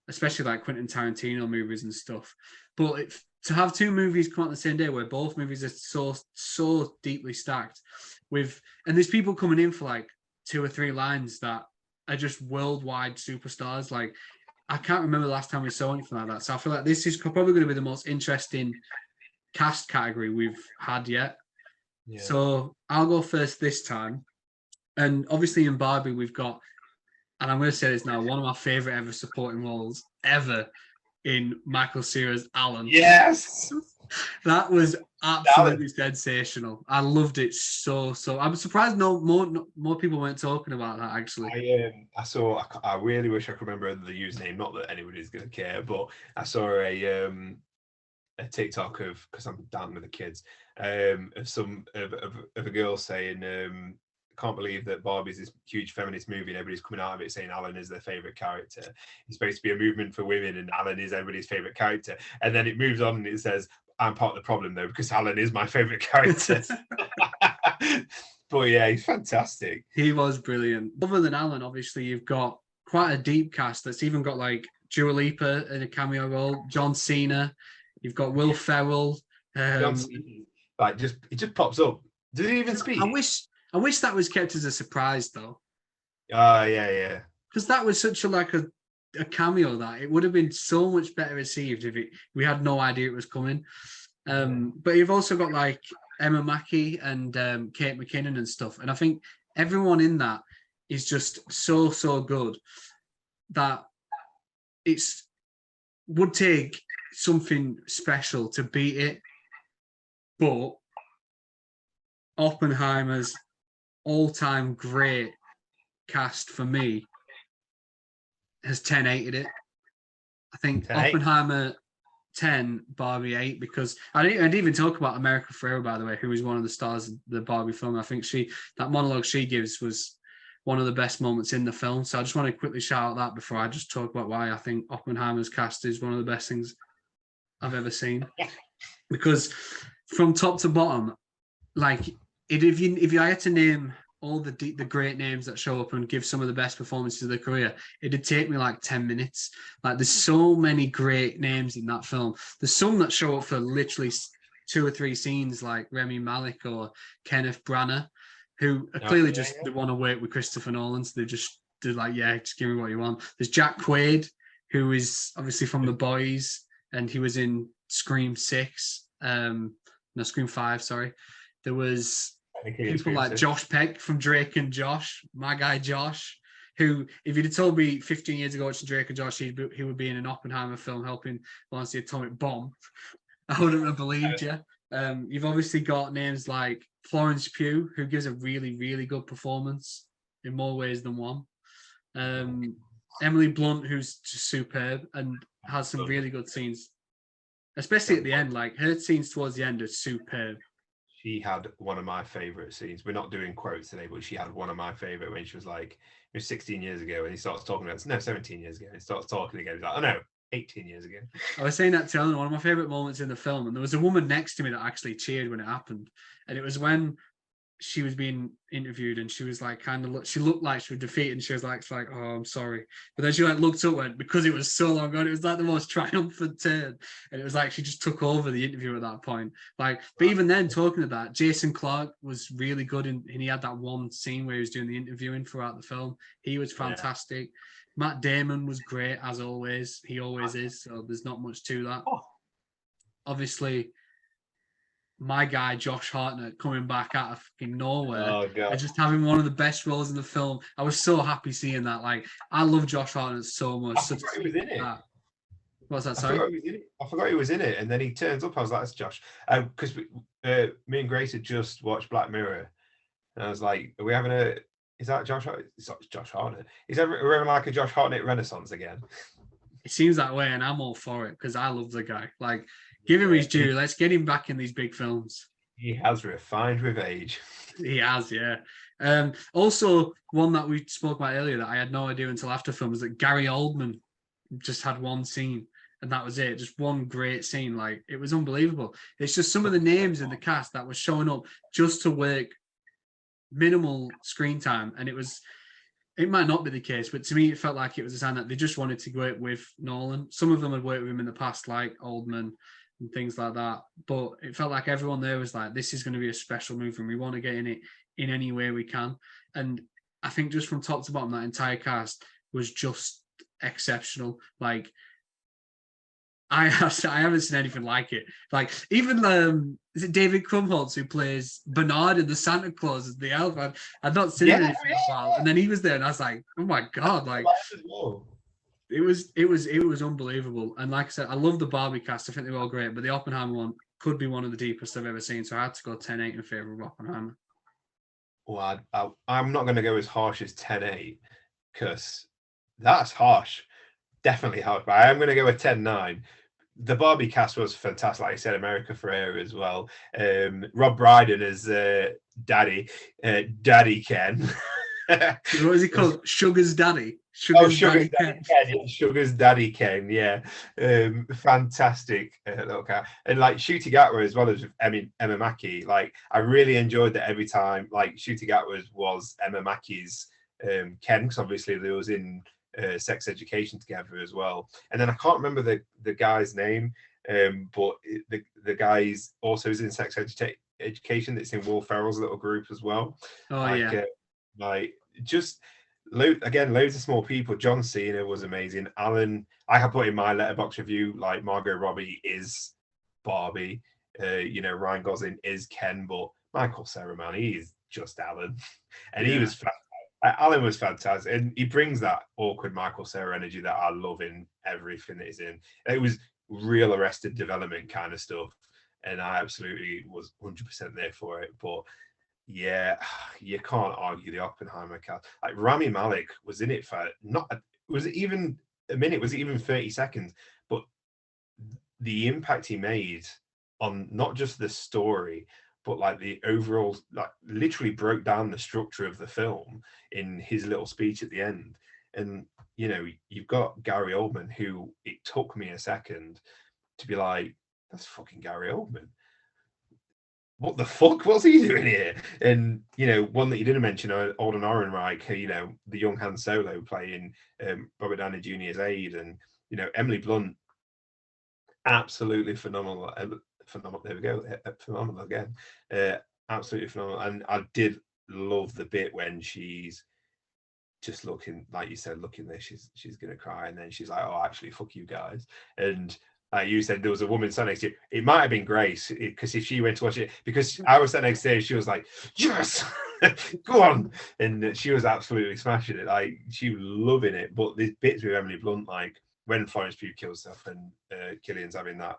especially like Quentin Tarantino movies and stuff. But to have two movies come out the same day where both movies are so deeply stacked with, and there's people coming in for like 2 or 3 lines that are just worldwide superstars. Like I can't remember the last time we saw anything like that. So I feel like this is probably going to be the most interesting cast category we've had yet. Yeah. So I'll go first this time. And obviously in Barbie, we've got, and I'm going to say this now, one of my favorite ever supporting roles ever in Michael Cera's Alan. Yes. That was absolutely sensational. I loved it so. I'm surprised more people weren't talking about that actually. I saw. I really wish I could remember the username. Not that anybody's going to care, but I saw a TikTok of, because I'm down with the kids, of a girl saying, can't believe that Barbie's this huge feminist movie and everybody's coming out of it saying Alan is their favorite character. It's supposed to be a movement for women and Alan is everybody's favorite character. And then it moves on and it says, I'm part of the problem though, because Alan is my favorite character. But yeah, he's fantastic. He was brilliant. Other than Alan, obviously, you've got quite a deep cast that's even got like Dua Lipa in a cameo role, John Cena, you've got Will Ferrell. John Cena, like it just pops up. Does he even speak? I wish that was kept as a surprise though. Yeah. Because that was such a cameo that it would have been so much better received if we had no idea it was coming. But you've also got like Emma Mackey and Kate McKinnon and stuff. And I think everyone in that is just so good that would take something special to beat it. But Oppenheimer's all-time great cast for me has 10-8'd it. I think 10-8. Oppenheimer 10, Barbie 8, because I didn't even talk about America Ferrera, by the way, who was one of the stars of the Barbie film. I think that monologue she gives was one of the best moments in the film. So I just want to quickly shout out that before I just talk about why I think Oppenheimer's cast is one of the best things I've ever seen. Because from top to bottom, like if you had to name all the great names that show up and give some of the best performances of their career, it'd take me like 10 minutes. Like there's so many great names in that film. There's some that show up for literally 2 or 3 scenes, like Rami Malek or Kenneth Branagh, who are clearly they want to work with Christopher Nolan. So they're like, yeah, just give me what you want. There's Jack Quaid, who is obviously from The Boys, and he was in Scream 5, sorry. There was people like Josh Peck from Drake and Josh, my guy Josh, who, if you'd have told me 15 years ago watching Drake and Josh, he would be in an Oppenheimer film helping launch the atomic bomb, I wouldn't have believed you. You've obviously got names like Florence Pugh, who gives a really, really good performance in more ways than one. Emily Blunt, who's just superb and has some really good scenes, especially at the end. Like her scenes towards the end are superb. She had one of my favorite scenes. We're not doing quotes today, but she had one of my favorite when she was like, it was 16 years ago, and he starts talking about, no, 17 years ago. And he starts talking again. He's like, oh no, 18 years ago. I was saying that to Ellen, one of my favorite moments in the film, and there was a woman next to me that actually cheered when it happened. And it was when she was being interviewed and she was like she looked like she was defeated and she was like oh, I'm sorry, but then she like looked up and because it was so long ago, it was like the most triumphant turn, and it was like she just took over the interview at that point. Like, but even then, talking to that, Jason Clarke was really good and he had that one scene where he was doing the interviewing throughout the film. He was fantastic. Matt Damon was great as always. He always is, so there's not much to that. Obviously, my guy Josh Hartnett coming back out of fucking nowhere and just having one of the best roles in the film. I was so happy seeing that. Like, I love Josh Hartnett so much. I forgot he was in it. What's that? Sorry, I forgot he was in it, and then he turns up. I was like, "That's Josh," because me and Greta just watched Black Mirror, and I was like, "Are we having a? Is that Josh? It's not Josh Hartnett. We're having like a Josh Hartnett renaissance again." It seems that way, and I'm all for it because I love the guy. Like, give him his due. Let's get him back in these big films. He has refined with age. He has, yeah. Also, one that we spoke about earlier that I had no idea until after film was that Gary Oldman just had one scene, and that was it. Just one great scene. Like, it was unbelievable. It's just some of the names in the cast that were showing up just to work minimal screen time, and it might not be the case, but to me, it felt like it was a sign that they just wanted to work with Nolan. Some of them had worked with him in the past, like Oldman. and things like that. But it felt like everyone there was like, this is going to be a special movie and we want to get in it in any way we can. And I think just from top to bottom, that entire cast was just exceptional. Like, I haven't seen anything like it. Like, even is it David Krumholtz who plays Bernard in the Santa Claus as the elf? I'd not seen him in it for a while, and then he was there, and I was like, oh my god! Like, it was unbelievable. And like I said, I love the Barbie cast. I think they're all great, but the Oppenheimer one could be one of the deepest I've ever seen. So I had to go 10-8 in favor of Oppenheimer. Well, I'm not going to go as harsh as 10-8 because that's harsh. Definitely harsh. But I am going to go with 10-9. The Barbie cast was fantastic. Like I said, America Ferrera as well. Rob Brydon as Daddy Ken. What is he called? Sugar's Daddy. Sugar's Daddy Ken. Sugar's Daddy Ken. Yeah, fantastic little cat. And like Ncuti Gatwa as well as Emma Mackey. Like I really enjoyed that every time. Like Ncuti Gatwa was Emma Mackey's Ken, because obviously they was in Sex Education together as well. And then I can't remember the guy's name, but the guy's also is in Sex Education. That's in Will Ferrell's little group as well. Oh yeah. Like just loads of small people. John Cena was amazing. Alan, I have put in my letterbox review, like Margot Robbie is Barbie, Ryan Gosling is Ken, but Michael Cera, man, he is just Alan. And he was Alan was fantastic, and he brings that awkward Michael Cera energy that I love in everything that he's in. It was real Arrested Development kind of stuff, and I absolutely was 100% there for it. But yeah, you can't argue the Oppenheimer cast. Like Rami Malek was in it for was it even a minute? Was it even 30 seconds? But the impact he made on not just the story, but like the overall, like literally broke down the structure of the film in his little speech at the end. And you've got Gary Oldman, who it took me a second to be like, that's fucking Gary Oldman. What the fuck was he doing here? And one that you didn't mention, Alden Ehrenreich, the young Han Solo playing Robert Downey Jr.'s aide, and Emily Blunt, absolutely phenomenal. Phenomenal. There we go. Phenomenal again. Absolutely phenomenal. And I did love the bit when she's just looking, like you said, looking there, she's gonna cry, and then she's like, "Oh, actually, fuck you guys." And you said there was a woman sat next to you. It might have been Grace, because if she went to watch it, because I was sat next to her, she was like, "Yes, go on," and she was absolutely smashing it. Like she was loving it. But there's bits with Emily Blunt, like when Florence Pugh kills stuff, and Killian's having that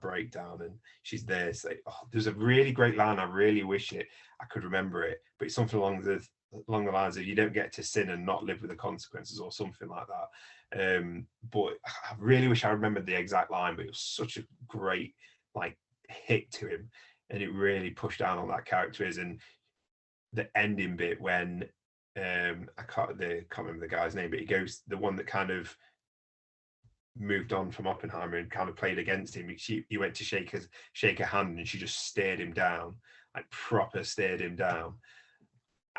breakdown, and she's there. So, there's a really great line. I really wish I could remember it, but it's something along the lines of, you don't get to sin and not live with the consequences, or something like that. But I really wish I remembered the exact line, but it was such a great like hit to him, and it really pushed down on that character is. And the ending bit when I can't remember the guy's name, but he goes, the one that kind of moved on from Oppenheimer and kind of played against him. He went to shake her hand, and she just stared him down, like proper stared him down.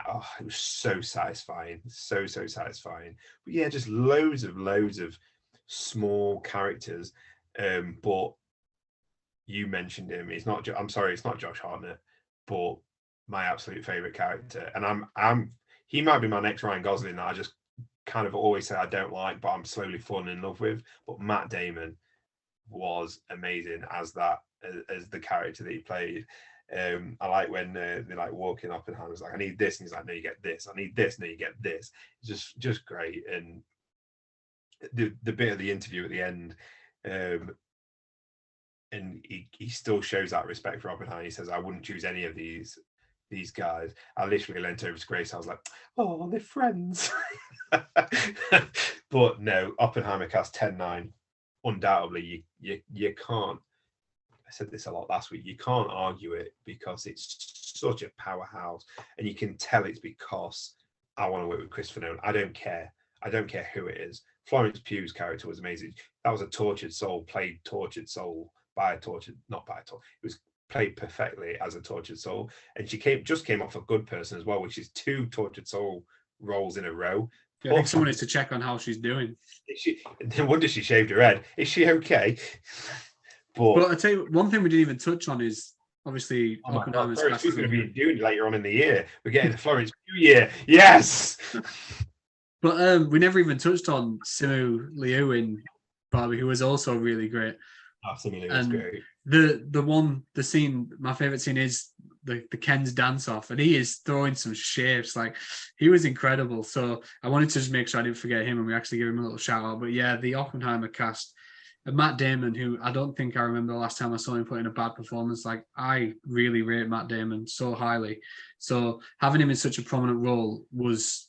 Oh, it was so satisfying, so satisfying. But yeah, just loads of small characters. But you mentioned him. I'm sorry, it's not Josh Hartnett, but my absolute favorite character. And he might be my next Ryan Gosling that I just kind of always say I don't like, but I'm slowly falling in love with. But Matt Damon was amazing as the character that he played. I like when they're like walking up, and Oppenheimer's like, "I need this," and he's like, "No, you get this. I need this. No, you get this." It's just great. And the bit of the interview at the end, and he still shows that respect for Oppenheimer. He says, "I wouldn't choose any of these guys." I literally leant over to Grace. I was like, "Oh, they're friends." But no, Oppenheimer cast 10-9. Undoubtedly, you can't. I said this a lot last week. You can't argue it, because it's such a powerhouse, and you can tell it's because I want to work with Christopher Nolan. I don't care who it is. Florence Pugh's character was amazing. That was a tortured soul, played tortured soul by a tortured, not by a tortured. It was played perfectly as a tortured soul, and she came off a good person as well, which is 2 tortured soul roles in a row. Yeah, I think someone needs to check on how she's doing. No wonder she shaved her head. Is she okay? But I tell you, one thing we didn't even touch on is obviously Oh my God, Oppenheimer's Florence cast Pugh's as going to well. be doing later on in the year. We're getting the Florence Pugh year. Yes. But we never even touched on Simu Liu in Barbie, who was also really great. Absolutely, was And great. the scene, my favorite scene is the Ken's dance off, and he is throwing some shapes. Like, he was incredible. So I wanted to just make sure I didn't forget him, and we actually give him a little shout out. But yeah, the Oppenheimer cast. And Matt Damon, who I don't think I remember the last time I saw him put in a bad performance. Like, I really rate Matt Damon so highly. So having him in such a prominent role was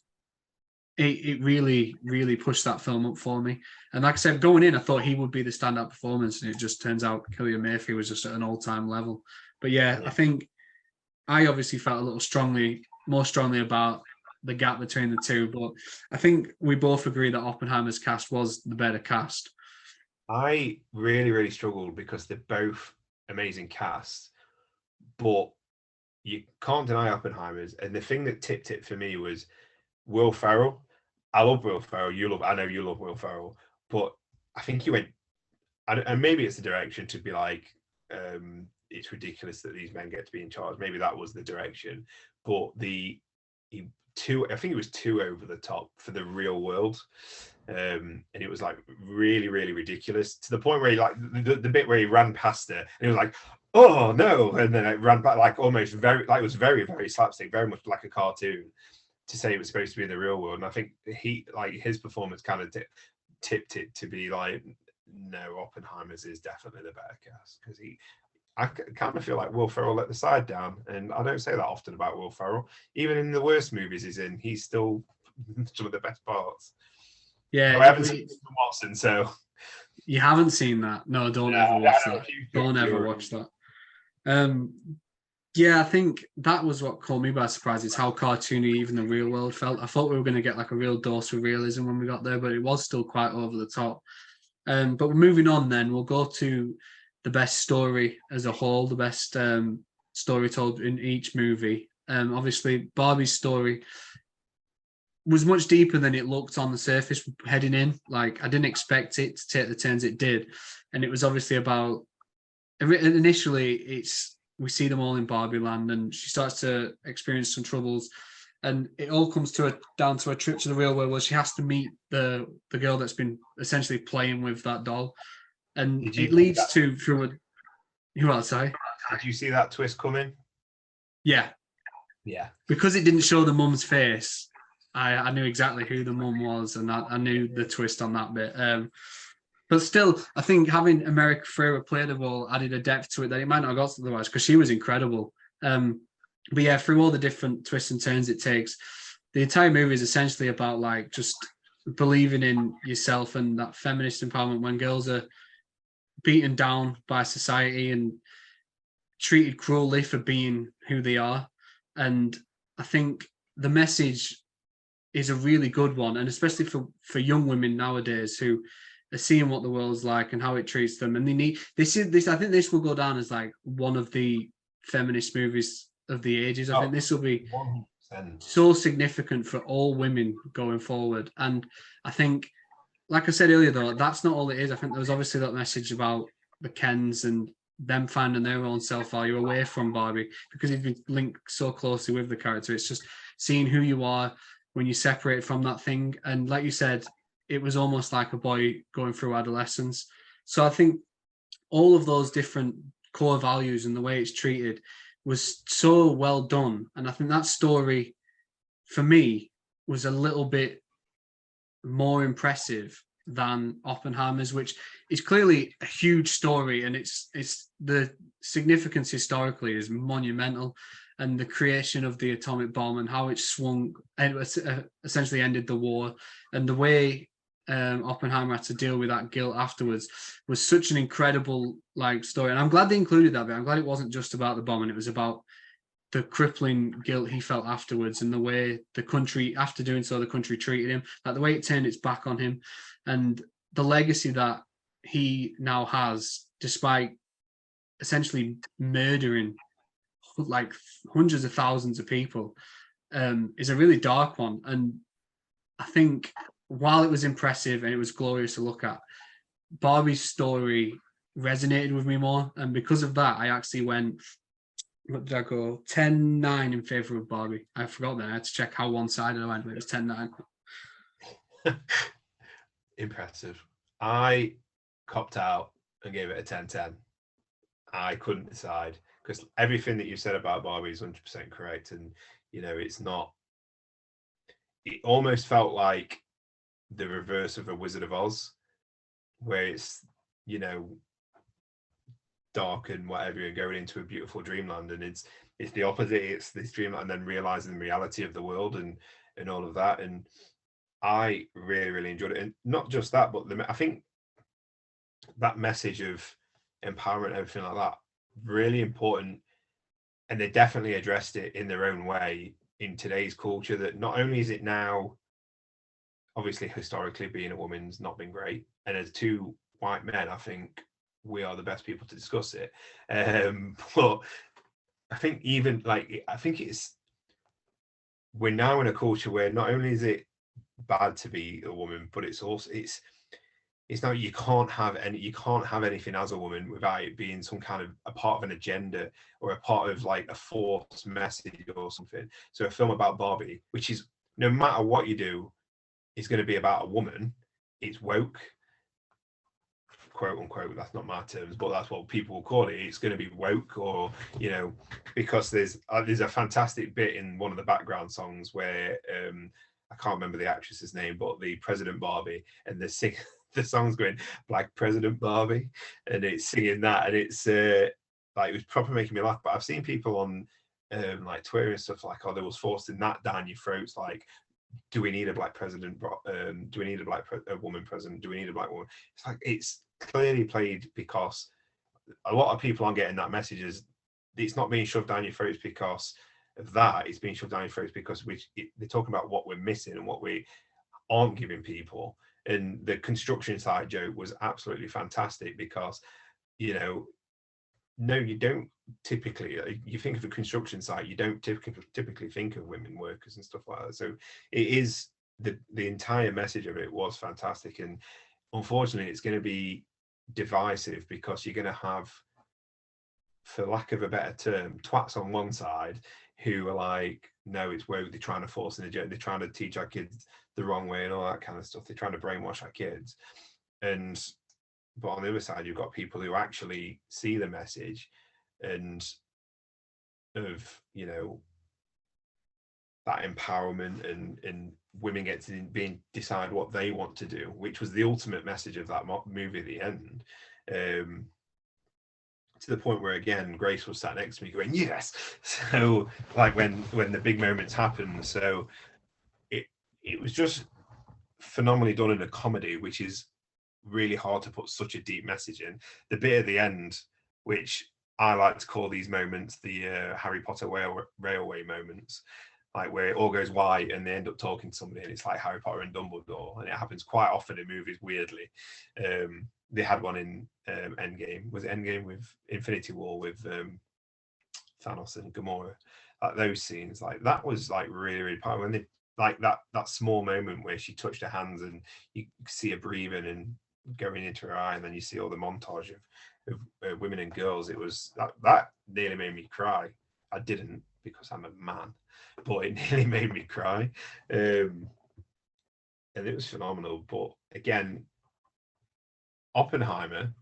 it really, really pushed that film up for me. And like I said, going in, I thought he would be the standout performance, and it just turns out Cillian Murphy was just at an all-time level. But yeah, I think I obviously felt a little more strongly about the gap between the two. But I think we both agree that Oppenheimer's cast was the better cast. I really, really struggled because they're both amazing casts, but you can't deny Oppenheimer's. And the thing that tipped it for me was Will Ferrell. I love Will Ferrell. I know you love Will Ferrell, but I think he went, and maybe it's the direction to be like, it's ridiculous that these men get to be in charge. Maybe that was the direction, but I think it was too over the top for the real world. And it was like really, really ridiculous to the point where he like the bit where he ran past it and he was like, oh no, and then it ran back like almost very like it was very, very slapstick, very much like a cartoon, to say it was supposed to be the real world. And I think his performance kind of tipped it to be like, no, Oppenheimer's is definitely the better cast, because I kind of feel like Will Ferrell let the side down, and I don't say that often about Will Ferrell. Even in the worst movies he's in, he's still some of the best parts. Yeah, I haven't seen Watson, so you haven't seen that. No, don't ever watch that. Don't ever watch that. Yeah, I think that was what caught me by surprise. It's how cartoony even the real world felt. I thought we were going to get like a real dose of realism when we got there, but it was still quite over the top. But we're moving on then. We'll go to the best story as a whole, the best story told in each movie. Obviously, Barbie's story was much deeper than it looked on the surface heading in. Like, I didn't expect it to take the turns it did. And it was obviously about, initially, we see them all in Barbie land, and she starts to experience some troubles. And it all comes down to a trip to the real world where she has to meet the girl that's been essentially playing with that doll. And it leads to through a who else? Sorry. Did you see that twist coming? Yeah. Yeah. Because it didn't show the mum's face, I knew exactly who the mum was, and I knew the twist on that bit. But still, I think having America Ferrera play the role added a depth to it that it might not have got otherwise, because she was incredible. But yeah, through all the different twists and turns it takes, the entire movie is essentially about like just believing in yourself and that feminist empowerment when girls are beaten down by society and treated cruelly for being who they are. And I think the message is a really good one, and especially for young women nowadays who are seeing what the world's like and how it treats them. And they need this. I think this will go down as like one of the feminist movies of the ages. I think this will be 100%. So significant for all women going forward. And I think, like I said earlier, though, that's not all it is. I think there was obviously that message about the Kens and them finding their own self-value away from Barbie, because it's been linked so closely with the character. It's just seeing who you are when you separate from that thing. And like you said, it was almost like a boy going through adolescence. So I think all of those different core values and the way it's treated was so well done. And I think that story, for me, was a little bit more impressive than Oppenheimer's, which is clearly a huge story, and it's the significance historically is monumental, and the creation of the atomic bomb and how it swung and essentially ended the war, and the way Oppenheimer had to deal with that guilt afterwards was such an incredible like story. And I'm glad they included that bit. I'm glad it wasn't just about the bomb, and it was about the crippling guilt he felt afterwards, and the way the country, after doing so, the country treated him, like the way it turned its back on him, and the legacy that he now has, despite essentially murdering like hundreds of thousands of people, is a really dark one. And I think while it was impressive and it was glorious to look at, Barbie's story resonated with me more. And because of that, I actually went, what did I go? 10-9 in favor of Barbie. I forgot that. I had to check how one-sided I went, but it was 10-9. Impressive. I copped out and gave it a 10-10. I couldn't decide because everything that you said about Barbie is 100% correct. And, you know, it's not, it almost felt like the reverse of a Wizard of Oz, where it's, you know, dark and whatever, and going into a beautiful dreamland, and it's the opposite. It's this dreamland and then realizing the reality of the world and all of that. And I really enjoyed it. And not just that, but I think that message of empowerment and everything like that, really important. And they definitely addressed it in their own way in today's culture, that not only is it now, obviously historically being a woman's not been great, and as two white men, I think we are the best people to discuss it. But I think even like, I think we're now in a culture where not only is it bad to be a woman, but it's also, it's now you can't have anything as a woman without it being some kind of a part of an agenda or a part of like a forced message or something. So a film about Barbie, which is, no matter what you do, is going to be about a woman. It's woke, quote unquote. That's not my terms, but that's what people will call it. It's going to be woke, or, you know, because there's a fantastic bit in one of the background songs where I can't remember the actress's name, but the President Barbie, and the song's going Black President Barbie, and it's singing that, and it's like, it was proper making me laugh. But I've seen people on like Twitter and stuff like, oh, they was forcing that down your throats, like, do we need a black president? Do we need a woman president? Do we need a black woman? It's like, it's clearly played because a lot of people aren't getting that message. Is it's not being shoved down your throats because of that. It's being shoved down your throats because they're talking about what we're missing and what we aren't giving people. And the construction site joke was absolutely fantastic because, you know, no, you don't typically, you think of a construction site, you don't typically think of women workers and stuff like that. So it is, the entire message of it was fantastic. And unfortunately, it's going to be divisive because you're going to have, for lack of a better term, twats on one side who are like, no, it's woke, they're trying to force an agenda, they're trying to teach our kids the wrong way and all that kind of stuff. They're trying to brainwash our kids. But on the other side, you've got people who actually see the message and of, you know, that empowerment and women get to decide what they want to do, which was the ultimate message of that movie at the end. To the point where, again, Grace was sat next to me going, yes. So like when the big moments happen. So it was just phenomenally done in a comedy, which is really hard to put such a deep message in. The bit at the end, which I like to call these moments the Harry Potter railway moments, like where it all goes white and they end up talking to somebody and it's like Harry Potter and Dumbledore, and it happens quite often in movies, weirdly. They had one in Endgame. Was it Endgame with Infinity War with Thanos and Gamora? Like those scenes, like that was like really powerful. When they, like that small moment where she touched her hands and you see her breathing and going into her eye, and then you see all the montage of women and girls. It was that nearly made me cry. I didn't, because I'm a man, but it nearly made me cry. And it was phenomenal. But again, Oppenheimer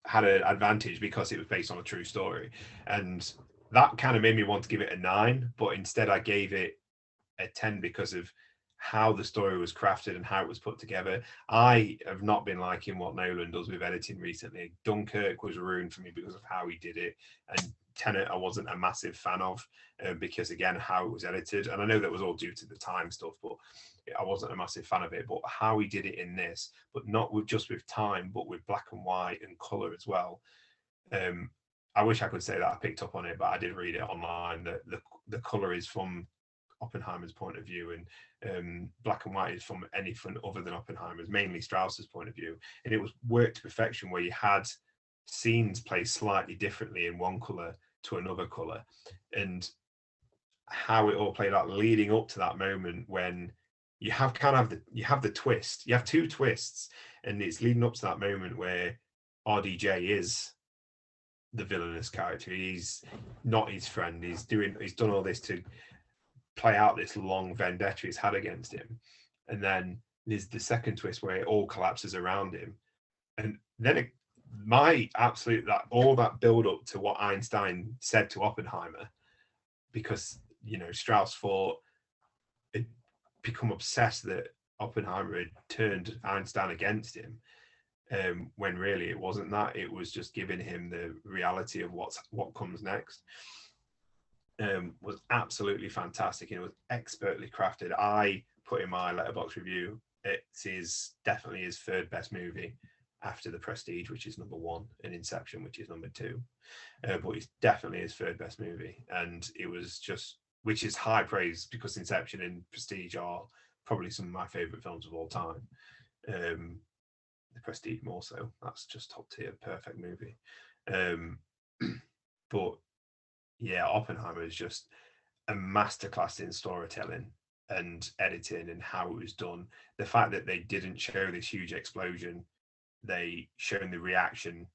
had an advantage because it was based on a true story, and that kind of made me want to give it a 9, but instead I gave it a 10 because of how the story was crafted and how it was put together. I have not been liking what Nolan does with editing recently. Dunkirk was ruined for me because of how he did it, and Tenet I wasn't a massive fan of because, again, how it was edited. And I know that was all due to the time stuff, but I wasn't a massive fan of it. But how he did it in this, but not just with time, but with black and white and color as well. I wish I could say that I picked up on it, but I did read it online that the color is from Oppenheimer's point of view, and black and white is from anything other than Oppenheimer's, mainly Strauss's point of view. And it was worked to perfection, where you had scenes placed slightly differently in one color to another color, and how it all played out leading up to that moment when you have kind of the twist. You have two twists, and it's leading up to that moment where RDJ is the villainous character. He's not his friend. He's done all this to play out this long vendetta he's had against him. And then there's the second twist where it all collapses around him. And then all that build up to what Einstein said to Oppenheimer, because Strauss thought had become obsessed that Oppenheimer had turned Einstein against him, when really it wasn't that. It was just giving him the reality of what comes next. Was absolutely fantastic, and it was expertly crafted. I put in my letterbox review, it is definitely his third best movie after The Prestige, which is number 1, and Inception, which is number 2. But it's definitely his third best movie, and it was just, which is high praise, because Inception and Prestige are probably some of my favorite films of all time. The Prestige more so. That's just top tier, perfect movie. But yeah, Oppenheimer is just a masterclass in storytelling and editing and how it was done. The fact that they didn't show this huge explosion, they shown the reaction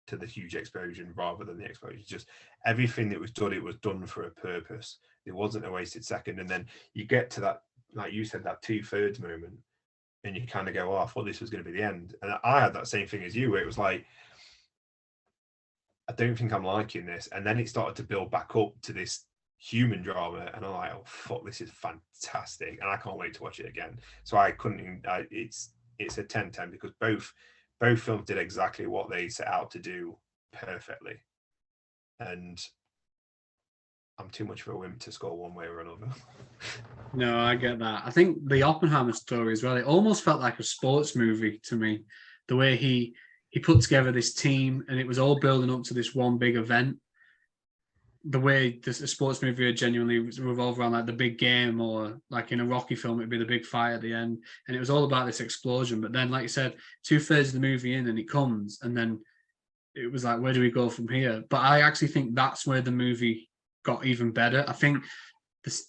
to the huge explosion rather than the explosion. Just everything that was done, it was done for a purpose. It wasn't a wasted second. And then you get to that, like you said, that 2/3 moment, and you kind of go, oh, I thought this was going to be the end. And I had that same thing as you, where it was like, I don't think I'm liking this. And then it started to build back up to this human drama, and I'm like, oh fuck, this is fantastic, and I can't wait to watch it again. So I couldn't even, it's a 10/10, because both films did exactly what they set out to do perfectly, and I'm too much of a wimp to score one way or another. No, I get that. I think the Oppenheimer story as well, it almost felt like a sports movie to me. The way he put together this team, and it was all building up to this one big event. The way a sports movie would genuinely revolve around like the big game, or like in a Rocky film, it'd be the big fight at the end. And it was all about this explosion. But then, like you said, 2/3 of the movie in, and it comes, and then it was like, where do we go from here? But I actually think that's where the movie got even better. I think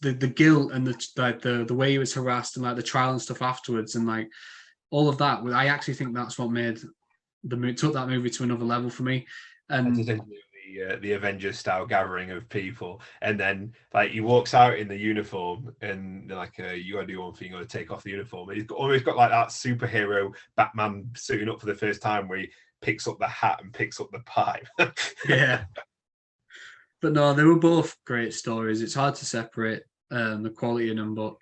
the guilt and the way he was harassed, and like the trial and stuff afterwards, and like all of that, I actually think that's what made took that movie to another level for me. And the Avengers style gathering of people, and then like he walks out in the uniform, and they're like, you gotta do one thing, you gotta take off the uniform. And he's always got like that superhero Batman suiting up for the first time, where he picks up the hat and picks up the pipe. yeah, but no, they were both great stories. It's hard to separate the quality in them, but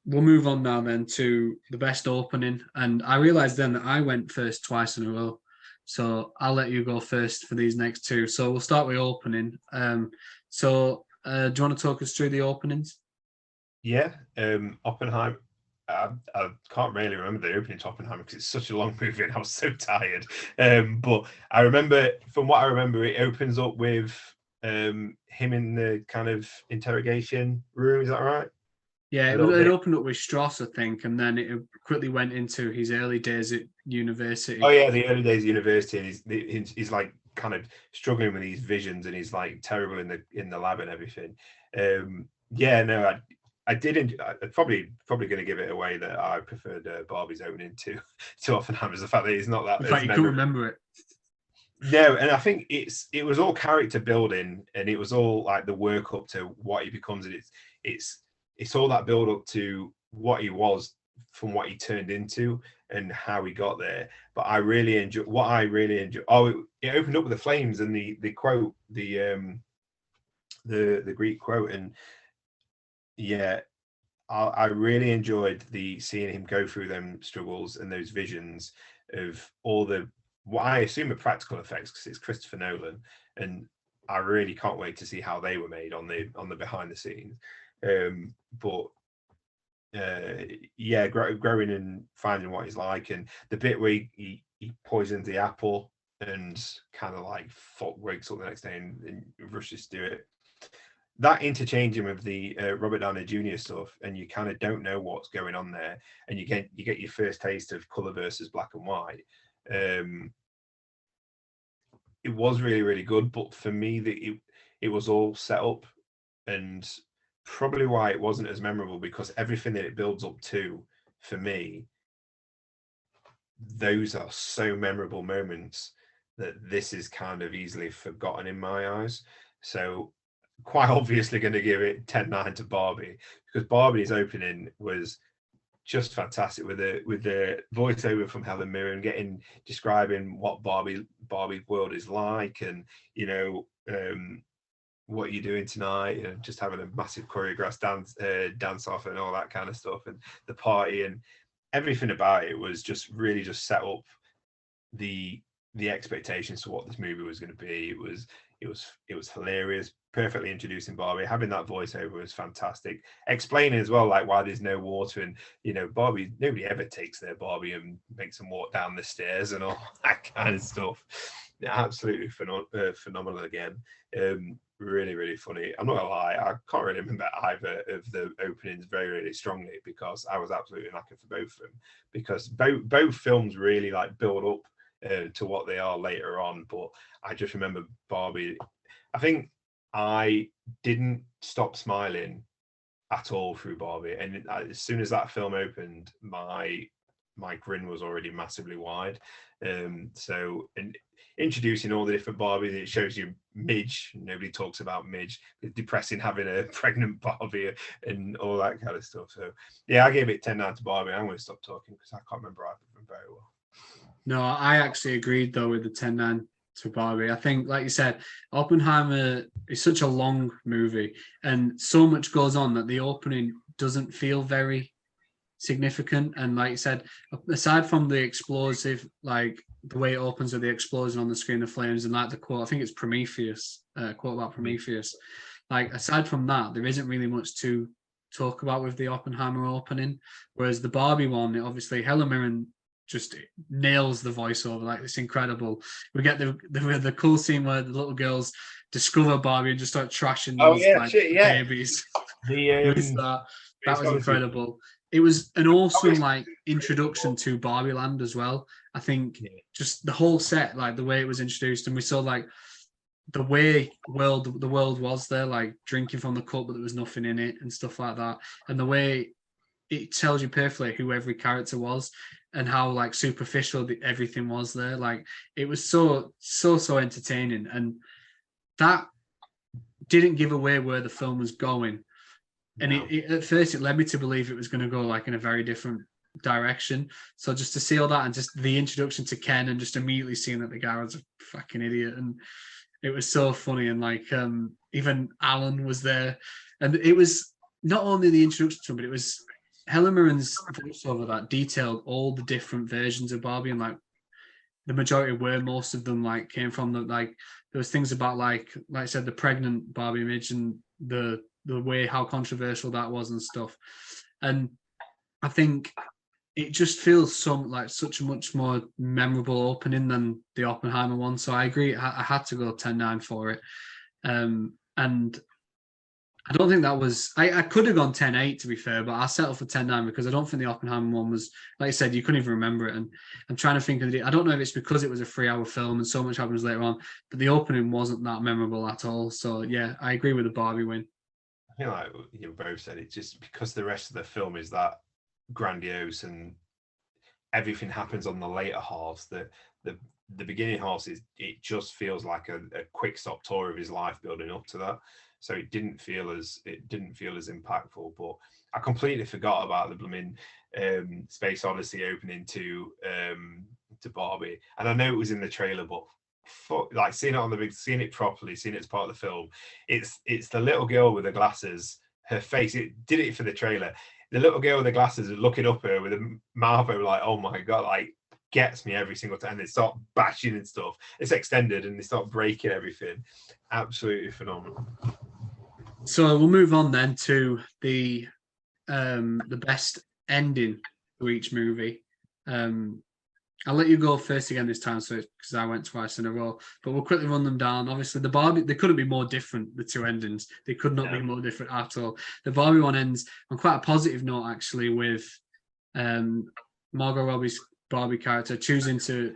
we'll move on now then to the best opening. And I realized then that I went first twice in a row, so I'll let you go first for these next two. So we'll start with opening. So do you want to talk us through the openings? Yeah, Oppenheimer. I can't really remember the opening to Oppenheimer because it's such a long movie and I was so tired. But I remember, from what I remember, it opens up with him in the kind of interrogation room. Is that right? Yeah, A it, little it bit. opened up with Strauss, I think, and then it quickly went into his early days at university. Oh yeah, the early days of university, and he's like kind of struggling with these visions, and he's like terrible in the lab and everything. Yeah, no, I didn't. I'm probably going to give it away that I preferred Barbie's opening to Oppenheimer's. The fact that it's not that In as fact, you couldn't memorable. remember it. No, and I think it was all character building, and it was all like the work up to what he becomes, and it's all that build up to what he was from what he turned into and how he got there. But I really enjoy what I really enjoy. Oh, it opened up with the flames and the quote, the Greek quote, and yeah, I really enjoyed the seeing him go through them struggles and those visions of all the what I assume are practical effects, because it's Christopher Nolan, and I really can't wait to see how they were made on the behind the scenes. But yeah, growing and finding what he's like, and the bit where he poisons the apple and kind of like wakes up the next day and rushes to do it. That interchanging with the Robert Downey Jr. stuff, and you kind of don't know what's going on there, and you get your first taste of color versus black and white. It was really, really good, but for me, it was all set up and probably why it wasn't as memorable, because everything that it builds up to, for me, those are so memorable moments that this is kind of easily forgotten in my eyes. So quite obviously going to give it 10-9 to Barbie, because Barbie's opening was just fantastic, with the voiceover from Helen Mirren describing what Barbie's world is like, and what are you doing tonight, and just having a massive choreographed dance off and all that kind of stuff, and the party, and everything about it was just really just set up the expectations to what this movie was going to be. It was hilarious, perfectly introducing Barbie. Having that voiceover was fantastic. Explaining as well, like, why there's no water, and Barbie, nobody ever takes their Barbie and makes them walk down the stairs and all that kind of stuff. Absolutely phenomenal again. Really, really funny. I'm not gonna lie, I can't really remember either of the openings very, really strongly, because I was absolutely knackered for both of them, because both films really like build up to what they are later on. But I just remember Barbie. I think I didn't stop smiling at all through Barbie, and as soon as that film opened, my grin was already massively wide. So, and introducing all the different Barbies, it shows you Midge. Nobody talks about Midge. It's depressing having a pregnant Barbie and all that kind of stuff. So yeah, I gave it 10-9 to Barbie. I'm going to stop talking because I can't remember either of them very well. No, I actually agreed though with the 10-9 to Barbie. I think, like you said, Oppenheimer is such a long movie, and so much goes on that the opening doesn't feel very significant. And like you said, aside from the explosive, like the way it opens with the explosion on the screen of flames, and like the quote, I think it's Prometheus, quote about Prometheus. Like, aside from that, there isn't really much to talk about with the Oppenheimer opening. Whereas the Barbie one, obviously Helen Mirren just nails the voiceover. Like, it's incredible. We get the cool scene where the little girls discover Barbie and just start trashing those babies. That was incredible. It was an awesome like introduction to Barbie Land as well. I think just the whole set, like the way it was introduced, and we saw like the way the world was there, like drinking from the cup, but there was nothing in it and stuff like that. And the way it tells you perfectly who every character was and how like superficial everything was there. Like, it was so entertaining, and that didn't give away where the film was going. And at first it led me to believe it was going to go like in a very different direction. So just to see all that, and just the introduction to Ken, and just immediately seeing that the guy was a fucking idiot, and it was so funny. And like even Alan was there, and it was not only the introduction to him, but it was Helen Mirren's voiceover that detailed all the different versions of Barbie, and like the majority where most of them like came from. Like, there was things about like I said, the pregnant Barbie image, and the way how controversial that was and stuff. And I think it just feels such a much more memorable opening than the Oppenheimer one. So I agree. I had to go 10-9 for it. And I don't think that was, I could have gone 10-8 to be fair, but I settled for 10-9 because I don't think the Oppenheimer one was, like I said, you couldn't even remember it. And I'm trying to think of I don't know if it's because it was a 3-hour film and so much happens later on, but the opening wasn't that memorable at all. So yeah, I agree with the Barbie win. I feel like you both said it, just because the rest of the film is that grandiose and everything happens on the later halves. The beginning halves it just feels like a quick stop tour of his life building up to that. So it didn't feel as impactful. But I completely forgot about the blooming Space Odyssey opening to Barbie, and I know it was in the trailer, but like seeing it properly, seeing it as part of the film, it's the little girl with the glasses. Her face, it did it for the trailer. The little girl with the glasses looking up at her with a mouth over, like, oh my god, like, gets me every single time. They start bashing and stuff. It's extended and they start breaking everything. Absolutely phenomenal. So we'll move on then to the best ending to each movie. I'll let you go first again this time, so because I went twice in a row. But we'll quickly run them down. Obviously, the Barbie, they couldn't be more different. The two endings, they could not be more different at all. The Barbie one ends on quite a positive note, actually, with Margot Robbie's Barbie character choosing to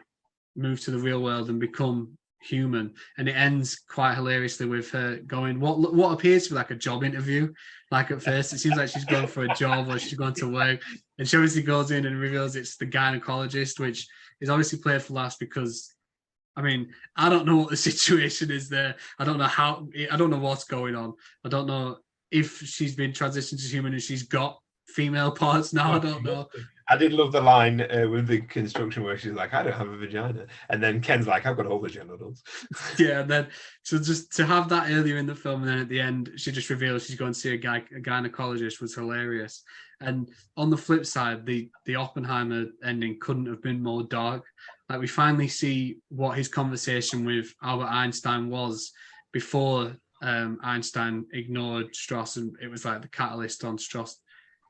move to the real world and become human, and it ends quite hilariously with her going what appears to be like a job interview. Like at first, it seems like she's going for a job or she's going to work, and she obviously goes in and reveals it's the gynecologist, which is obviously played for laughs because, I mean, I don't know what the situation is there. I don't know what's going on. I don't know if she's been transitioned to human and she's got female parts now. I don't know. I did love the line with the construction where she's like, I don't have a vagina. And then Ken's like, I've got all the genitals. Yeah, and then so just to have that earlier in the film and then at the end, she just reveals she's going to see a gynecologist was hilarious. And on the flip side, the Oppenheimer ending couldn't have been more dark. Like we finally see what his conversation with Albert Einstein was before Einstein ignored Strauss, and it was like the catalyst on Strauss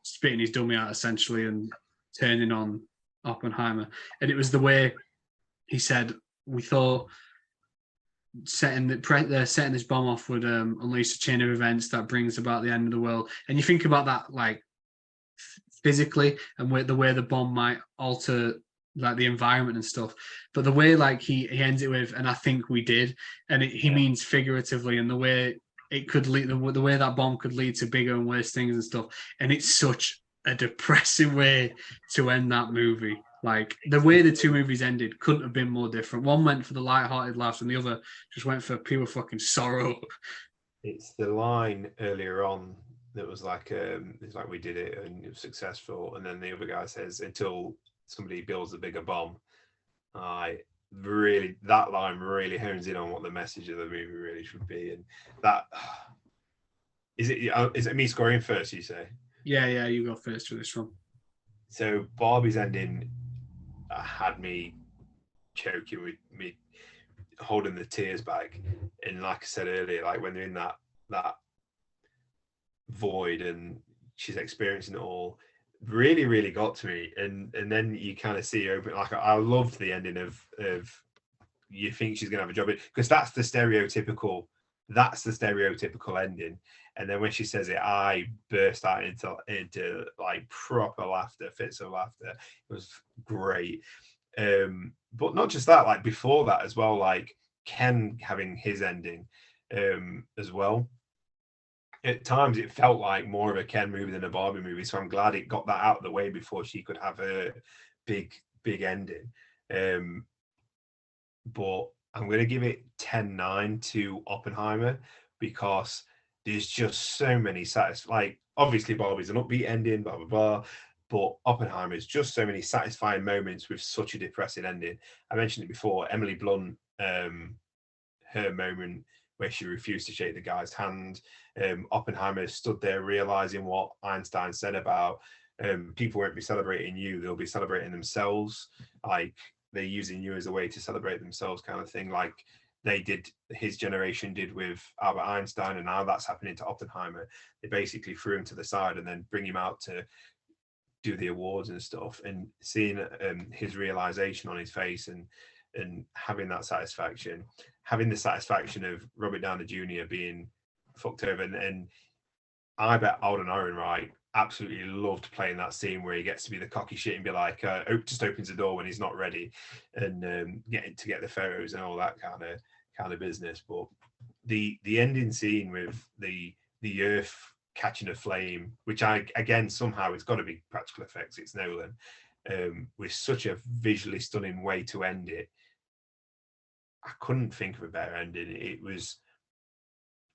spitting his dummy out essentially and turning on Oppenheimer. And it was the way he said, we thought setting this bomb off would unleash a chain of events that brings about the end of the world. And you think about that like physically and the way the bomb might alter like the environment and stuff, but the way like he ends it with, and I think we did, and he means figuratively, and the way it could lead, the way that bomb could lead to bigger and worse things and stuff. And it's such a depressing way to end that movie. Like the way the two movies ended couldn't have been more different. One went for the light-hearted laughs, and the other just went for pure fucking sorrow. It's the line earlier on that was like, it's like we did it and it was successful, and then the other guy says, until somebody builds a bigger bomb. That line really hones in on what the message of the movie really should be. And that is it me scoring first, you say? Yeah, you go first for this one. So Barbie's ending had me choking with me holding the tears back. And like I said earlier, like when they're in that void and she's experiencing it all, really, really got to me. And then you kind of see open, like I loved the ending of you think she's gonna have a job, because that's the stereotypical ending. And then when she says it, I burst out into like proper laughter, fits of laughter. It was great. But not just that, like before that as well, like Ken having his ending as well. At times it felt like more of a Ken movie than a Barbie movie, so I'm glad it got that out of the way before she could have a big ending. But I'm going to give it 10-9 to Oppenheimer, because there's just so many like obviously Barbie's an upbeat ending, blah blah blah, but Oppenheimer is just so many satisfying moments with such a depressing ending. I mentioned it before, Emily Blunt, her moment where she refused to shake the guy's hand. Oppenheimer stood there realizing what Einstein said about people won't be celebrating you, they'll be celebrating themselves. Like they're using you as a way to celebrate themselves, kind of thing, like his generation did with Albert Einstein, and now that's happening to Oppenheimer. They basically threw him to the side and then bring him out to do the awards and stuff, and seeing his realization on his face and having that satisfaction, having the satisfaction of Robert Downey Jr. being fucked over. And I bet Alden Ehrenreich absolutely loved playing that scene where he gets to be the cocky shit and be like, just opens the door when he's not ready, and get the photos and all that kind of business. But the ending scene with the earth catching a flame, which again somehow it's got to be practical effects, it's Nolan, with such a visually stunning way to end it. I couldn't think of a better ending. It was,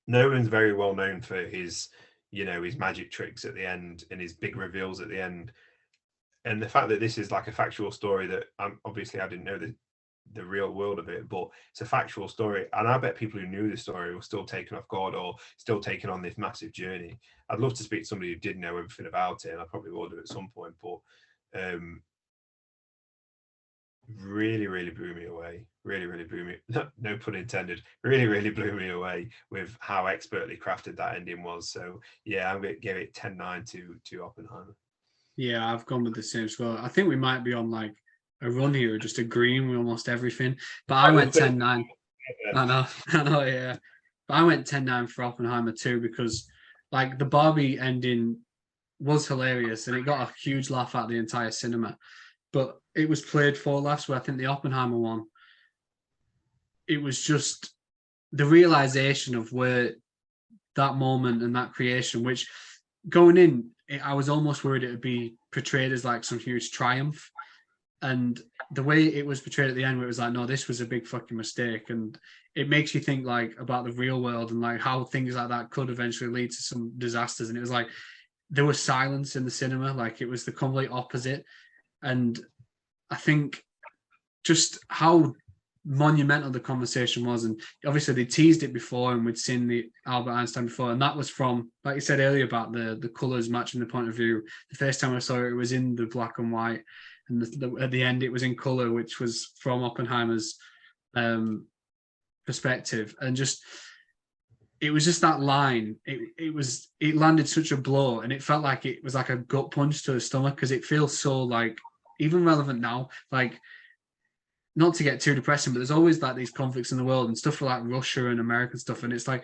Nolan's very well known for his magic tricks at the end and his big reveals at the end. And the fact that this is like a factual story that obviously I didn't know the real world of it, but it's a factual story. And I bet people who knew the story were still taken off guard or still taken on this massive journey. I'd love to speak to somebody who did know everything about it, and I probably will do at some point, but really, really blew me away. Really blew me, no pun intended, really blew me away with how expertly crafted that ending was. So yeah, I'm going to give it 10-9 to Oppenheimer. Yeah, I've gone with the same as well. I think we might be on like a run here, just agreeing with almost everything. But I went 10-9. I know, yeah. But I went 10-9 for Oppenheimer too, because like the Barbie ending was hilarious and it got a huge laugh at the entire cinema. But it was played for laughs, where I think the Oppenheimer one, it was just the realization of where that moment and that creation, which going in, I was almost worried it would be portrayed as like some huge triumph. And the way it was portrayed at the end, where it was like, no, this was a big fucking mistake. And it makes you think like about the real world and like how things like that could eventually lead to some disasters. And it was like there was silence in the cinema, like it was the complete opposite. And I think just how monumental the conversation was, and obviously they teased it before, and we'd seen the Albert Einstein before, and that was from, like you said earlier, about the colors matching the point of view. The first time I saw it, it was in the black and white, and at the end it was in color, which was from Oppenheimer's perspective. And just it was just that line, it landed such a blow, and it felt like it was like a gut punch to the stomach, because it feels so like even relevant now. Like, not to get too depressing, but there's always like these conflicts in the world and stuff for like Russia and American stuff. And it's like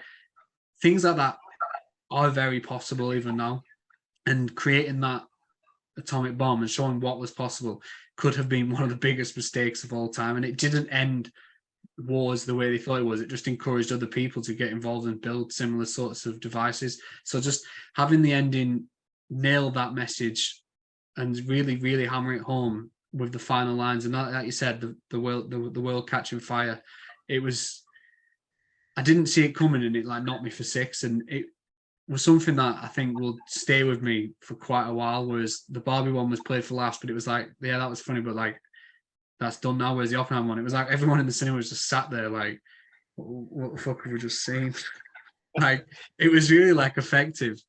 things like that are very possible even now. And creating that atomic bomb and showing what was possible could have been one of the biggest mistakes of all time. And it didn't end wars the way they thought it was. It just encouraged other people to get involved and build similar sorts of devices. So just having the ending nail that message and really, really hammer it home with the final lines, and like you said, the world catching fire. It was, I didn't see it coming, and it like knocked me for six, and it was something that I think will stay with me for quite a while. Whereas the Barbie one was played for last, but it was like, yeah, that was funny, but like that's done now. Whereas the Oppenheimer one, it was like everyone in the cinema was just sat there like, what the fuck have we just seen? Like it was really like effective.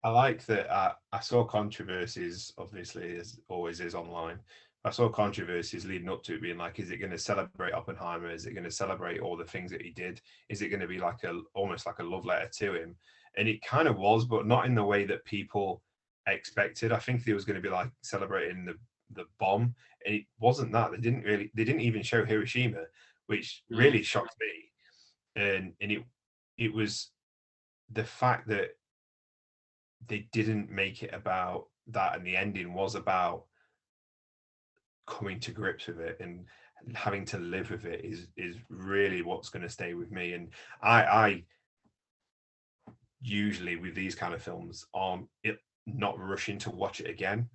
I like that. I saw controversies, obviously, as always is online. I saw controversies leading up to it being like, is it going to celebrate Oppenheimer? Is it going to celebrate all the things that he did? Is it going to be like almost like a love letter to him? And it kind of was, but not in the way that people expected. I think there was going to be like celebrating the bomb, and it wasn't that. They didn't even show Hiroshima, which really shocked me. And it was the fact that they didn't make it about that, and the ending was about coming to grips with it and having to live with it is really what's going to stay with me. And I usually with these kind of films not rushing to watch it again,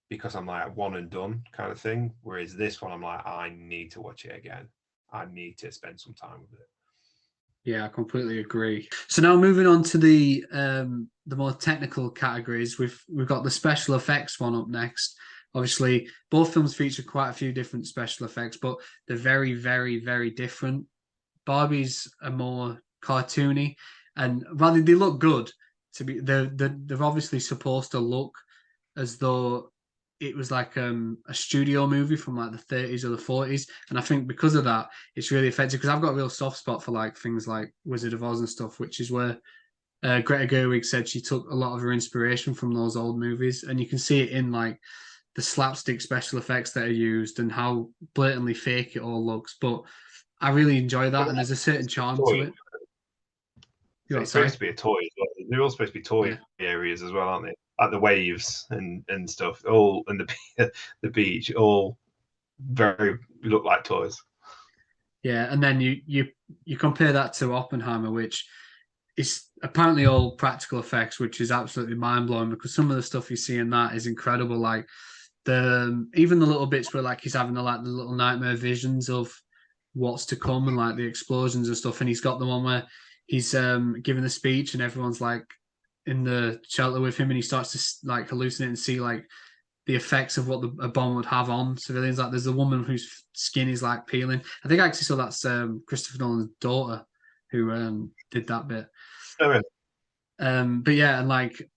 because I'm like one and done kind of thing, whereas this one I'm like, I need to watch it again. I need to spend some time with it. Yeah, I completely agree. So now moving on to the more technical categories, we've got the special effects one up next. Obviously, both films feature quite a few different special effects, but they're very, very, very different. Barbie's are more cartoony, and while they look good, they're obviously supposed to look as though it was like a studio movie from like the 30s or the 40s. And I think because of that, it's really effective, because I've got a real soft spot for like things like Wizard of Oz and stuff, which is where Greta Gerwig said she took a lot of her inspiration from those old movies. And you can see it in like the slapstick special effects that are used and how blatantly fake it all looks. But I really enjoy that, and there's a certain charm to it. It's supposed to be a toy as well. They're all supposed to be toy areas as well, aren't they? Like the waves and stuff, all, and the beach, all very look like toys. Yeah, and then you compare that to Oppenheimer, which is apparently all practical effects, which is absolutely mind blowing, because some of the stuff you see in that is incredible. Like even the little bits where like he's having the little nightmare visions of what's to come, and like the explosions and stuff. And he's got the one where he's giving the speech and everyone's like in the shelter with him, and he starts to like hallucinate and see like the effects of what a bomb would have on civilians. Like there's a woman whose skin is like peeling. I think I actually saw that's Christopher Nolan's daughter who did that bit. Oh, really? But yeah, and like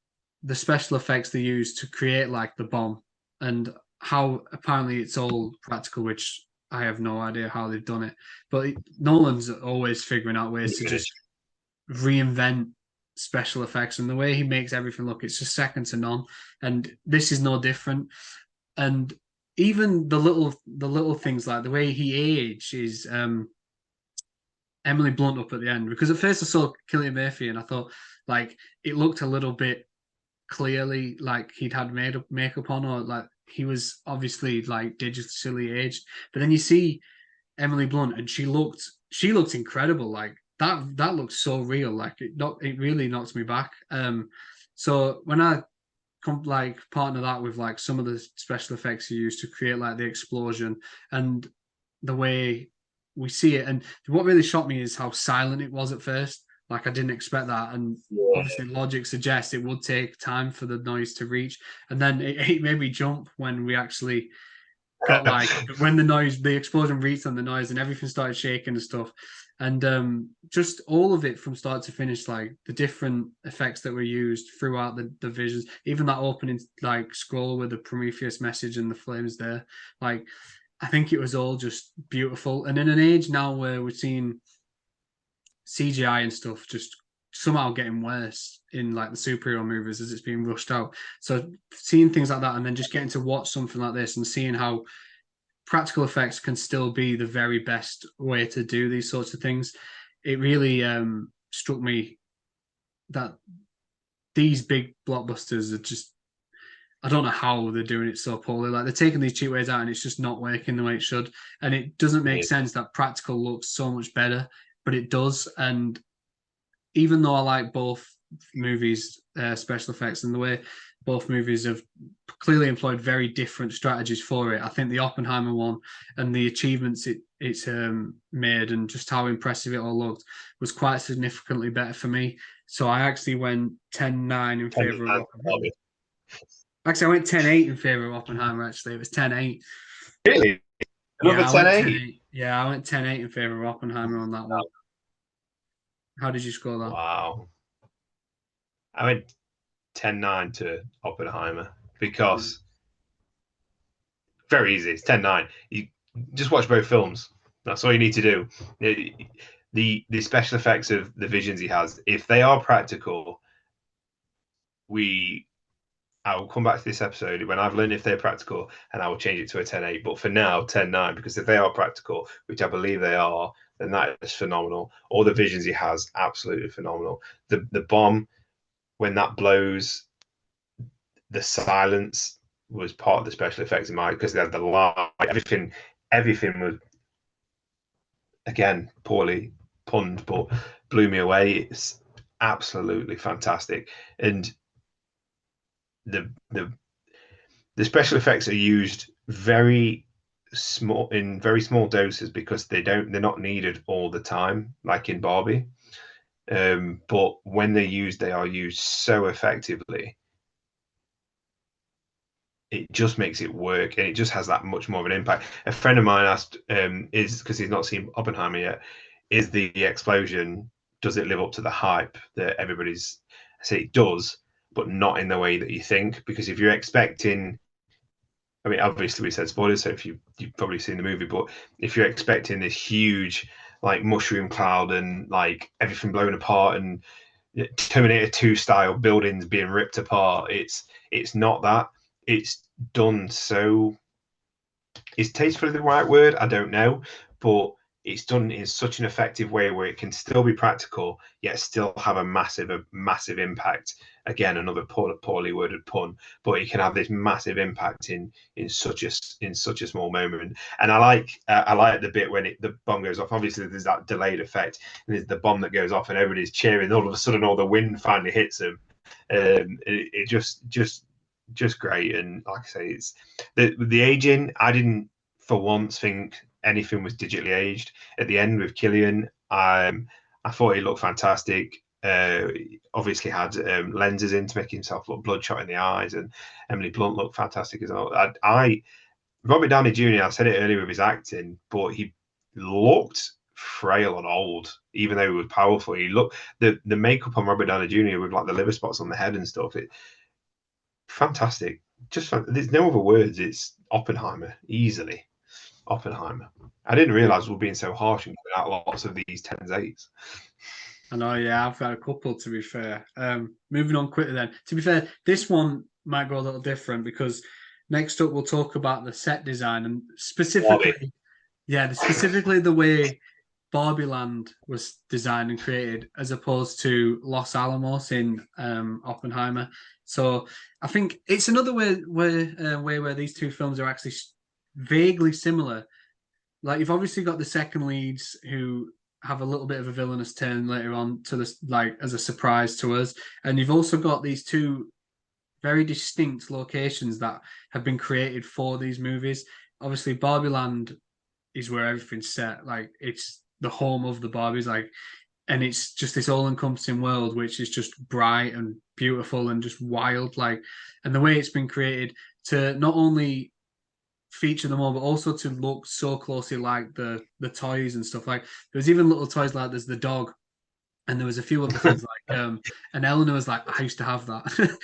the special effects they use to create like the bomb, and how apparently it's all practical, which I have no idea how they've done it. But Nolan's always figuring out ways to just reinvent special effects, and the way he makes everything look, it's just second to none. And this is no different. And even the little things, like the way he ages Emily Blunt up at the end, because at first I saw Cillian Murphy and I thought like it looked a little bit clearly like he'd had makeup on, or like he was obviously like digitally aged. But then you see Emily Blunt, and she looked incredible. Like that looked so real. Like it really knocked me back. So when I like partner that with like some of the special effects you use to create like the explosion and the way we see it, and what really shocked me is how silent it was at first. Like I didn't expect that, and Yeah. obviously logic suggests it would take time for the noise to reach, and then it made me jump when we actually got like when the explosion reached on the noise and everything started shaking and stuff, and just all of it from start to finish, like the different effects that were used throughout the visions, even that opening like scroll with the Prometheus message and the flames there, like I think it was all just beautiful. And in an age now where we're seeing CGI and stuff just somehow getting worse in like the superhero movies as it's being rushed out, so seeing things like that and then just getting to watch something like this and seeing how practical effects can still be the very best way to do these sorts of things, it really struck me that these big blockbusters are just, I don't know how they're doing it so poorly. Like they're taking these cheap ways out and it's just not working the way it should. And it doesn't make Yeah. sense that practical looks so much better, but it does. And even though I like both movies, special effects, and the way both movies have clearly employed very different strategies for it, I think the Oppenheimer one and the achievements it's made and just how impressive it all looked was quite significantly better for me. So I actually went 10-9 in favor of Oppenheimer. Actually, I went 10-8 in favor of Oppenheimer, actually. It was 10-8. Really? Another Yeah, I went 10-8? 10-8. Yeah, I went 10-8 in favor of Oppenheimer on that one. How did you score that? Wow. I went 10-9 to Oppenheimer because very easy. It's 10-9. You just watch both films. That's all you need to do. The special effects of the visions he has, if they are practical, I will come back to this episode when I've learned if they're practical and I will change it to a 10-8. But for now, 10-9, because if they are practical, which I believe they are, then that is phenomenal. All the visions he has, absolutely phenomenal. The bomb, when that blows, the silence was part of the special effects in my, because they had the light, everything was, again, poorly punned, but blew me away. It's absolutely fantastic. And the special effects are used very small doses because they're not needed all the time, like in Barbie. But when they're used, they are used so effectively. It just makes it work, and it just has that much more of an impact. A friend of mine asked, is because he's not seen Oppenheimer yet, is the explosion, does it live up to the hype that everybody's? I say it does, but not in the way that you think. Because if you're expecting, I mean, obviously we said spoilers, so if you've probably seen the movie, but if you're expecting this huge like mushroom cloud and like everything blown apart and Terminator 2 style buildings being ripped apart, it's not that. It's done so. Is tastefully the right word? I don't know, but it's done in such an effective way where it can still be practical yet still have a massive impact. Again, another poorly worded pun, but it can have this massive impact in such a small moment. And I like the bit when the bomb goes off. Obviously, there's that delayed effect, and there's the bomb that goes off, and everybody's cheering. All of a sudden, all the wind finally hits them. It just great. And like I say, it's the aging. I didn't for once think anything was digitally aged. At the end with Killian, I thought he looked fantastic. Obviously had lenses in to make himself look bloodshot in the eyes, and Emily Blunt looked fantastic as well. Robert Downey Jr. I said it earlier with his acting, but he looked frail and old, even though he was powerful. He looked the makeup on Robert Downey Jr. with like the liver spots on the head and stuff. Fantastic. There's no other words. It's Oppenheimer, easily. Oppenheimer. I didn't realize we were being so harsh and putting out lots of these 10s, 8s. I know, yeah, I've got a couple to be fair. Moving on quickly then. To be fair, this one might go a little different because next up we'll talk about the set design and specifically, specifically the way Barbie Land was designed and created as opposed to Los Alamos in Oppenheimer. So I think it's another way where these two films are actually vaguely similar, like you've obviously got the second leads who have a little bit of a villainous turn later on to this, like as a surprise to us, and you've also got these two very distinct locations that have been created for these movies. Obviously, Barbie Land is where everything's set. Like it's the home of the Barbies. Like, and it's just this all-encompassing world which is just bright and beautiful and just wild. Like, and the way it's been created to not only feature them all, but also to look so closely like the toys and stuff. Like there's even little toys like there's the dog, and there was a few other things like and Eleanor was like, I used to have that.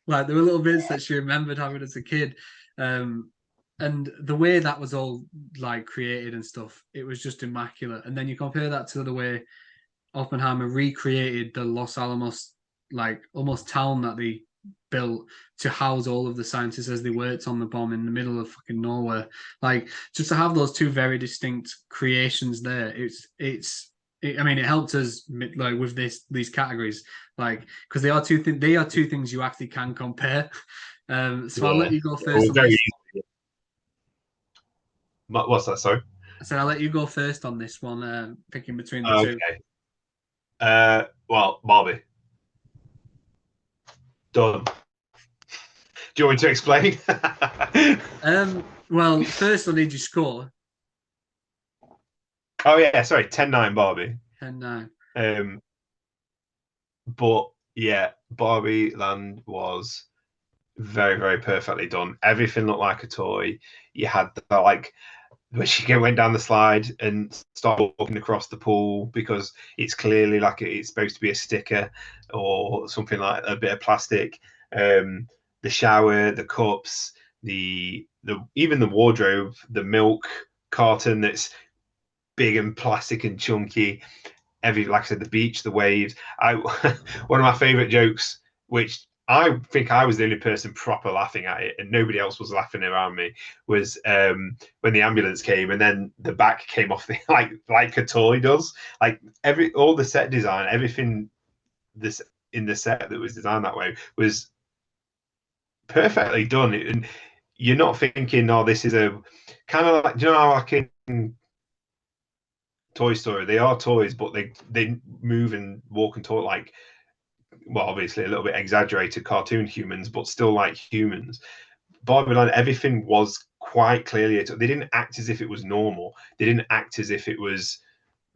Like there were little bits that she remembered having as a kid. And the way that was all like created and stuff, it was just immaculate. And then you compare that to the way Oppenheimer recreated the Los Alamos, like almost town that they built to house all of the scientists as they worked on the bomb in the middle of fucking nowhere. Like just to have those two very distinct creations there, I mean, it helped us like with these categories, like because they are two things you actually can compare. So I'll let you go first on this. What's that? Sorry. I said I'll let you go first on this one, picking between the two. Okay. Well, Barbie. Done. Do you want me to explain? Well, first I need your score. Oh yeah, sorry, 10-9 Barbie. 10-9. But yeah, Barbie Land was very, very perfectly done. Everything looked like a toy. You had the like when she went down the slide and started walking across the pool because it's clearly like it's supposed to be a sticker or something like a bit of plastic. The shower, the cups, the even the wardrobe, the milk carton that's big and plastic and chunky. Like I said, the beach, the waves. One of my favorite jokes, which I think I was the only person proper laughing at it, and nobody else was laughing around me, was when the ambulance came and then the back came off the like a toy does. Like all the set design, everything this in the set that was designed that way was perfectly done. And you're not thinking, oh, this is a kind of like, do you know how like in Toy Story, they are toys, but they move and walk and talk like, well, obviously a little bit exaggerated cartoon humans, but still like humans. Barbie Land, everything was quite clearly. They didn't act as if it was normal. They didn't act as if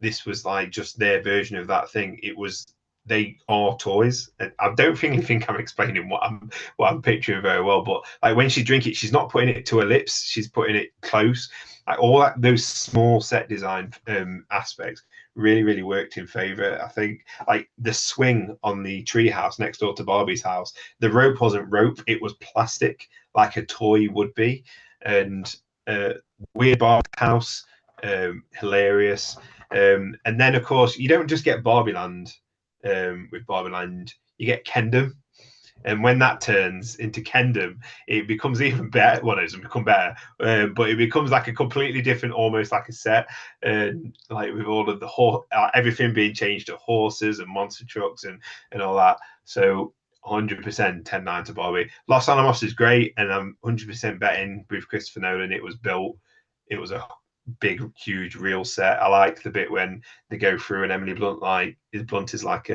this was like just their version of that thing. It was they are toys. And I don't think I'm explaining what I'm picturing very well, but like when she drink it, she's not putting it to her lips. She's putting it close. Like all that, those small set design aspects really, really worked in favor. I think like the swing on the treehouse next door to Barbie's house, the rope wasn't rope; it was plastic, like a toy would be. And weird Barbie house, hilarious. And then of course you don't just get Barbie Land with Barbie Land, you get Kendom. And when that turns into Kendom, it becomes even better. Well, it doesn't become better, but it becomes like a completely different, almost like a set, like with all of the everything being changed to horses and monster trucks and all that. So 100% 10-9 to Barbie. Los Alamos is great, and I'm 100% betting with Christopher Nolan. It was built. It was a big, huge, real set. I like the bit when they go through and Emily Blunt is like,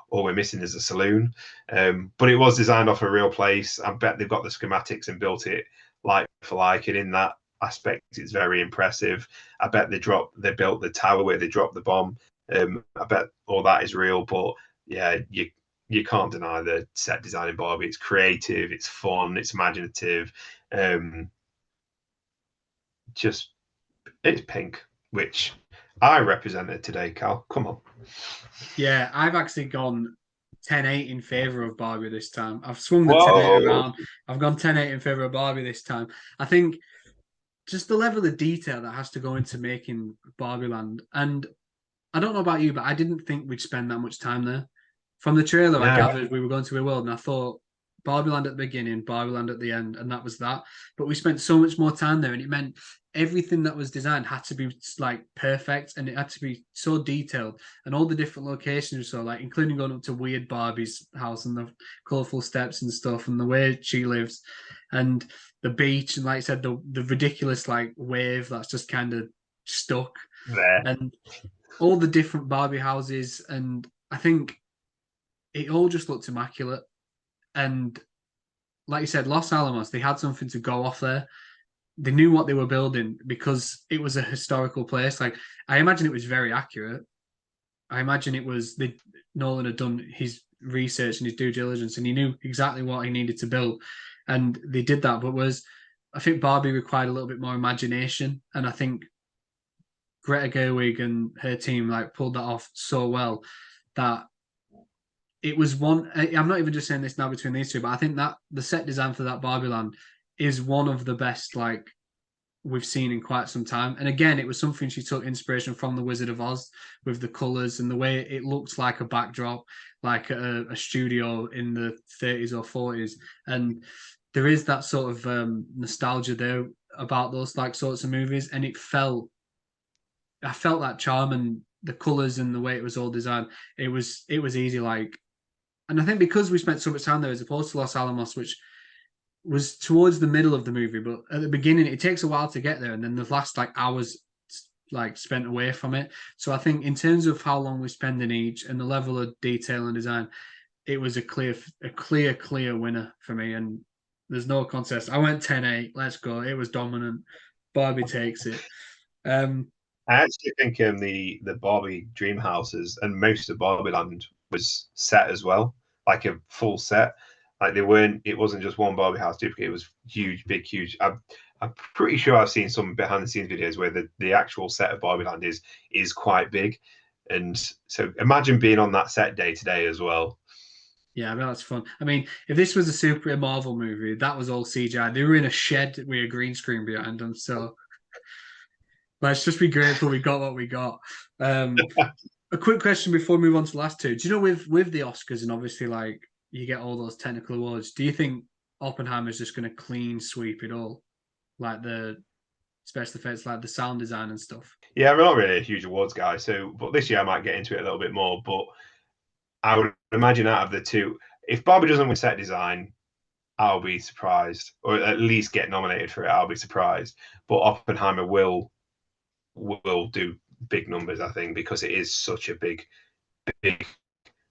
all we're missing is a saloon. But it was designed off a real place. I bet they've got the schematics and built it like for like, and in that aspect, it's very impressive. I bet they built the tower where they dropped the bomb. I bet all that is real. But yeah, you can't deny the set design in Barbie. It's creative, it's fun, it's imaginative. Just it's pink, which I represented today, Cal. Come on. Yeah, I've actually gone 10-8 in favor of Barbie this time. I've swung the 10-8 around. I've gone 10-8 in favor of Barbie this time. I think just the level of detail that has to go into making Barbie Land. And I don't know about you, but I didn't think we'd spend that much time there. From the trailer, I gathered we were going to a world, and I thought Barbie Land at the beginning, Barbie Land at the end, and that was that. But we spent so much more time there, and it meant everything that was designed had to be like perfect, and it had to be so detailed, and all the different locations, so like including going up to Weird Barbie's house and the colourful steps and stuff, and the way she lives, and the beach, and like I said, the ridiculous like wave that's just kind of stuck, There. and all the different Barbie houses, and I think it all just looked immaculate. And like you said, Los Alamos, they had something to go off there. They knew what they were building because it was a historical place. Like I imagine it was very accurate. I imagine it was Nolan had done his research and his due diligence, and he knew exactly what he needed to build, and they did that. But I think Barbie required a little bit more imagination, and I think Greta Gerwig and her team like pulled that off so well that it was one. I'm not even just saying this now between these two, but I think that the set design for that Barbie land is one of the best like we've seen in quite some time. And again, it was something she took inspiration from the Wizard of Oz with the colors and the way it looked like a backdrop, like a studio in the 30s or 40s. And there is that sort of nostalgia there about those like sorts of movies, and I felt that charm and the colors and the way it was all designed. It was easy, like, and I think because we spent so much time there as opposed to Los Alamos, which was towards the middle of the movie, but at the beginning it takes a while to get there, and then the last like hours like spent away from it. So I think in terms of how long we spend in each and the level of detail and design, it was a clear winner for me, and there's no contest. I went 10-8. Let's go. It was dominant. Barbie takes it. I actually think the Barbie dream houses and most of Barbie Land was set as well, like a full set. Like they weren't. It wasn't just one Barbie house duplicate. It was huge, big, huge. I'm pretty sure I've seen some behind the scenes videos where the actual set of Barbie Land is quite big, and so imagine being on that set day to day as well. Yeah, I mean, that's fun. I mean, if this was a super Marvel movie, that was all CGI. They were in a shed with a green screen behind them. So let's just be grateful we got what we got. A quick question before we move on to the last two. Do you know with the Oscars and obviously like you get all those technical awards, do you think Oppenheimer's just going to clean sweep it all? Like the special effects, like the sound design and stuff. Yeah, I'm not really a huge awards guy, so but this year I might get into it a little bit more. But I would imagine out of the two, if Barbie doesn't win set design, I'll be surprised, or at least get nominated for it. I'll be surprised. But Oppenheimer will do big numbers, I think, because it is such a big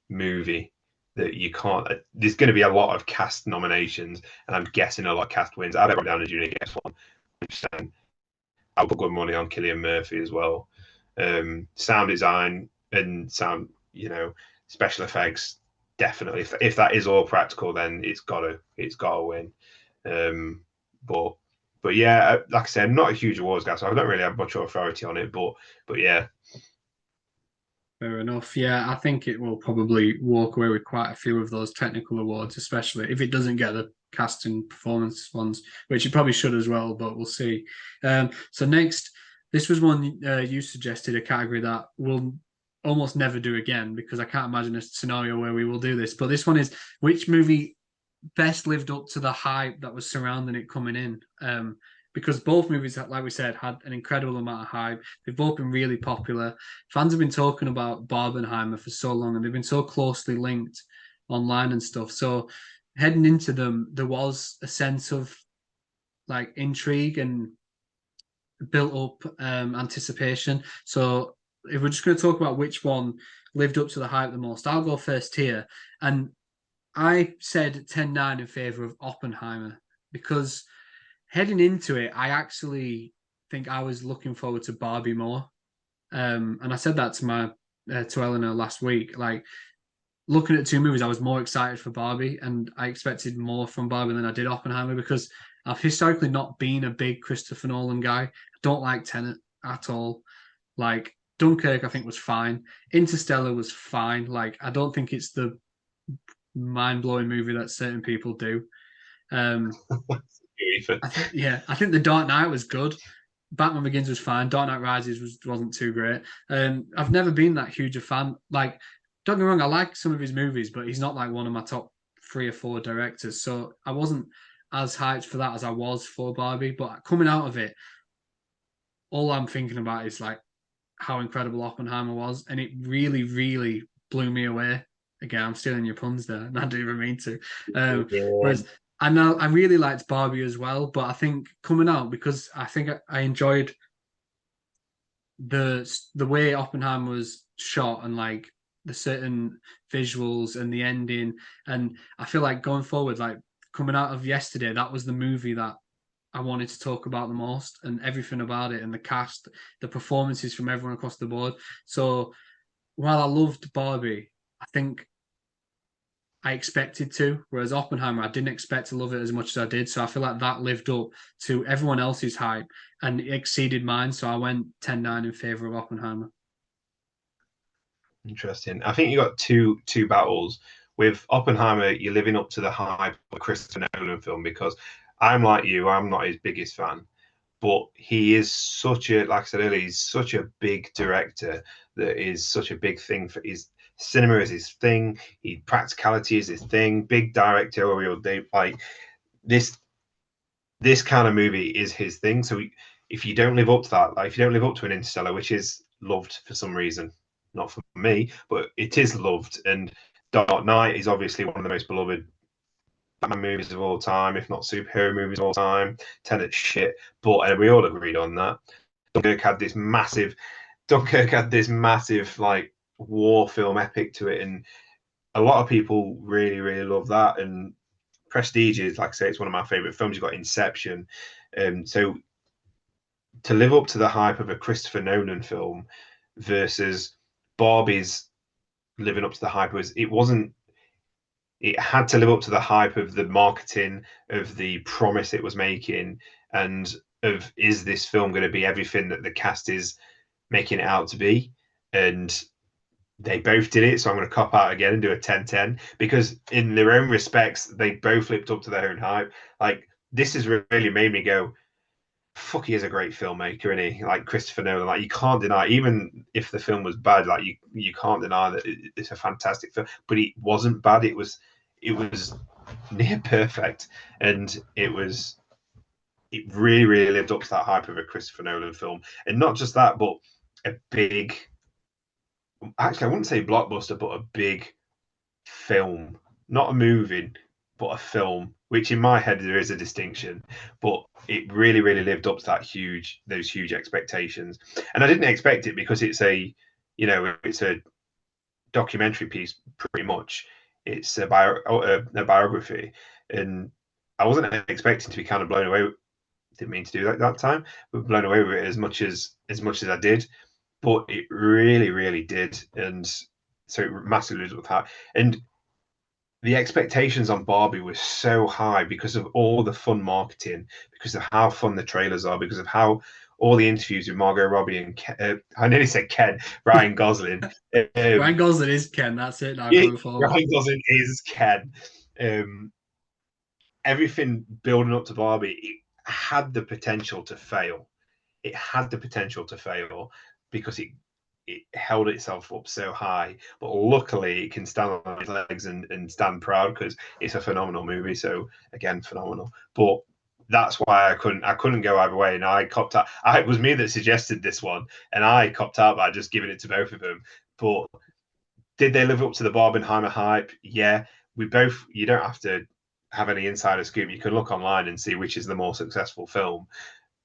movie that you can't. There's going to be a lot of cast nominations, and I'm guessing a lot of cast wins. I bet Robert Downey Jr. gets one. I'll put good money on Cillian Murphy as well. Sound design and special effects, definitely. If that is all practical, then it's gotta win. But yeah, like I said, I'm not a huge awards guy, so I don't really have much authority on it. But yeah. Fair enough. Yeah, I think it will probably walk away with quite a few of those technical awards, especially if it doesn't get the cast and performance ones, which it probably should as well, but we'll see. So next, this was one you suggested, a category that we'll almost never do again because I can't imagine a scenario where we will do this. But this one is which movie best lived up to the hype that was surrounding it coming in. Because both movies, like we said, had an incredible amount of hype. They've both been really popular. Fans have been talking about Barbenheimer for so long, and they've been so closely linked online and stuff. So heading into them, there was a sense of like intrigue and built up anticipation. So if we're just going to talk about which one lived up to the hype the most, I'll go first here. And I said 10-9 in favor of Oppenheimer because heading into it, I actually think I was looking forward to Barbie more. And I said that to Eleanor last week. Like looking at two movies, I was more excited for Barbie, and I expected more from Barbie than I did Oppenheimer because I've historically not been a big Christopher Nolan guy. I don't like Tenet at all. Like Dunkirk, I think was fine. Interstellar was fine. Like I don't think it's the mind-blowing movie that certain people do. I think The Dark Knight was good. Batman Begins was fine. Dark Knight Rises wasn't too great. I've never been that huge a fan. Like, don't get me wrong, I like some of his movies, but he's not like one of my top 3 or 4 directors. So I wasn't as hyped for that as I was for Barbie. But coming out of it, all I'm thinking about is like how incredible Oppenheimer was, and it really, really blew me away. Again, I'm stealing your puns there, and I didn't even mean to. Whereas I know I really liked Barbie as well, but I think coming out because I think I enjoyed the way Oppenheimer was shot and like the certain visuals and the ending, and I feel like going forward, like coming out of yesterday, that was the movie that I wanted to talk about the most, and everything about it, and the cast, the performances from everyone across the board. So while I loved Barbie, I think I expected to, whereas Oppenheimer, I didn't expect to love it as much as I did. So I feel like that lived up to everyone else's hype and it exceeded mine. So I went 10-9 in favor of Oppenheimer. Interesting. I think you got two battles. With Oppenheimer, you're living up to the hype of a Christopher Nolan film because I'm like you, I'm not his biggest fan, but he is such a, like I said earlier, he's such a big director that is such a big thing for his cinema is his thing. He practicality is his thing. Big directorial, they like this. This kind of movie is his thing. So if you don't live up to that, like if you don't live up to an Interstellar, which is loved for some reason, not for me, but it is loved. And Dark Knight is obviously one of the most beloved Batman movies of all time, if not superhero movies of all time. Tenet's shit, but we all agreed on that. Dunkirk had this massive, like war film epic to it, and a lot of people really, really love that. And Prestige is, like I say, it's one of my favorite films. You've got Inception, so to live up to the hype of a Christopher Nolan film versus Barbie's living up to the hype was it wasn't. It had to live up to the hype of the marketing, of the promise it was making, and of is this film going to be everything that the cast is making it out to be? And they both did it. So I'm going to cop out again and do a 10-10 because in their own respects, they both lived up to their own hype. Like this has really made me go, fuck, he is a great filmmaker, isn't he? Like Christopher Nolan, like you can't deny, even if the film was bad, like you can't deny that it's a fantastic film. But it wasn't bad. It was near perfect, and it really really lived up to that hype of a Christopher Nolan film, and not just that, but a big. Actually, I wouldn't say blockbuster, but a big film, not a movie, but a film. Which in my head there is a distinction, but it really, really lived up to those huge expectations. And I didn't expect it because it's a documentary piece, pretty much. It's a biography, and I wasn't expecting to be kind of blown away. Didn't mean to do that time, but blown away with it as much as I did. But it really, really did, and so it massively lived up to that. And the expectations on Barbie were so high because of all the fun marketing, because of how fun the trailers are, because of how all the interviews with Margot Robbie and I nearly said Ken, Ryan Gosling. Ryan Gosling is Ken. That's it now Yeah, going forward. Ryan Gosling is Ken. Um, Everything building up to Barbie, it had the potential to fail. It had the potential to fail because it held itself up so high. But luckily, it can stand on its legs and stand proud because it's a phenomenal movie. So again, phenomenal. But that's why I couldn't go either way, and I copped out. It was me that suggested this one, and I copped out by just giving it to both of them. But did they live up to the Barbenheimer hype? Yeah, we both. You don't have to have any insider scoop. You can look online and see which is the more successful film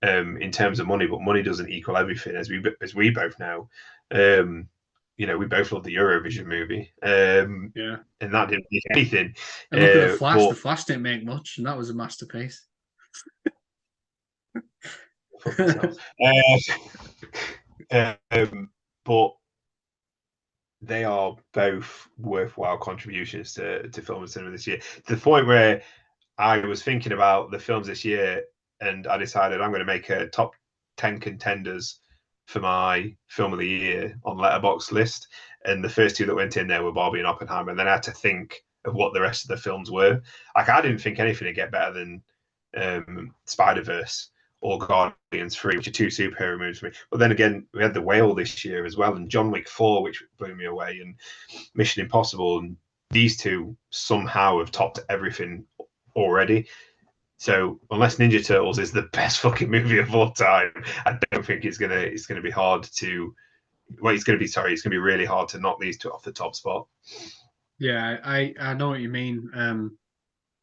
in terms of money, but money doesn't equal everything, as we both know. We both love the Eurovision movie, Yeah. and that didn't make anything. And look at the Flash. But The Flash didn't make much, and that was a masterpiece. fuck yourself. But they are both worthwhile contributions to film and cinema this year. To the point where I was thinking about the films this year, and I decided I'm going to make a top 10 contenders for my film of the year on Letterboxd list. And the first two that went in there were Barbie and Oppenheimer. And then I had to think of what the rest of the films were. Like I didn't think anything would get better than Spider Verse or Guardians 3, which are two superhero movies for me. But then again, we had The Whale this year as well, and John Wick 4, which blew me away, and Mission Impossible. And these two somehow have topped everything already. So unless Ninja Turtles is the best fucking movie of all time, I don't think it's gonna be hard to. Well, it's gonna be really hard to knock these two off the top spot. Yeah, I know what you mean.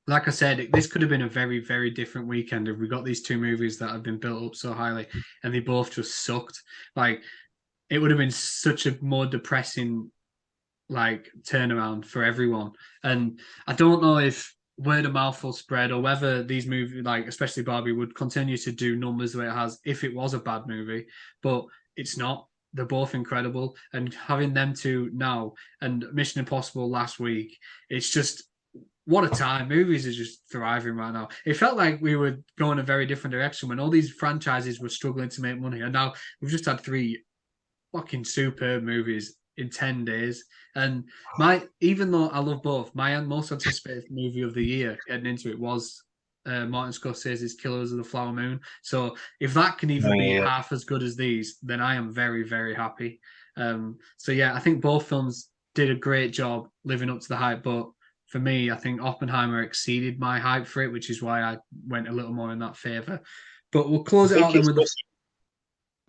Like I said, this could have been a very, very different weekend if we got these two movies that have been built up so highly and they both just sucked. Like it would have been such a more depressing like turnaround for everyone. And I don't know if word of mouth will spread or whether these movies, like especially Barbie, would continue to do numbers the way it has if it was a bad movie. But it's not. They're both incredible, and having them two now and Mission Impossible last week, it's just what a time. Movies are just thriving right now. It felt like we were going a very different direction when all these franchises were struggling to make money, and now we've just had three fucking superb movies in 10 days. And my even though I love both, my most anticipated movie of the year heading into it was Martin Scorsese's Killers of the Flower Moon. So if that can even be Yeah. half as good as these, then I am very, very happy. So yeah, I think both films did a great job living up to the hype, but for me, I think Oppenheimer exceeded my hype for it, which is why I went a little more in that favor. But we'll I close it think out then it's with the. also,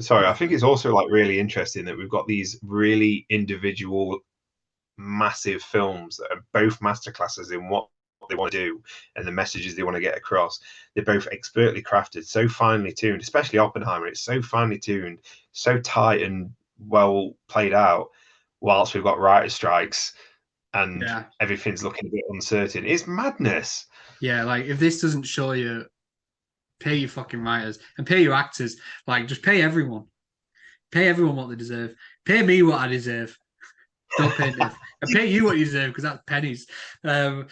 sorry, I think it's also like really interesting that we've got these really individual massive films that are both masterclasses in what they want to do and the messages they want to get across. They're both expertly crafted, so finely tuned, especially Oppenheimer. It's so finely tuned, so tight and well played out, whilst we've got writer strikes and Yeah, everything's looking a bit uncertain. It's madness. yeah, like if this doesn't show you, pay your fucking writers and pay your actors. Like just pay everyone what they deserve. Pay me what I deserve. Don't pay Niv. And pay you what you deserve because that's pennies. Um,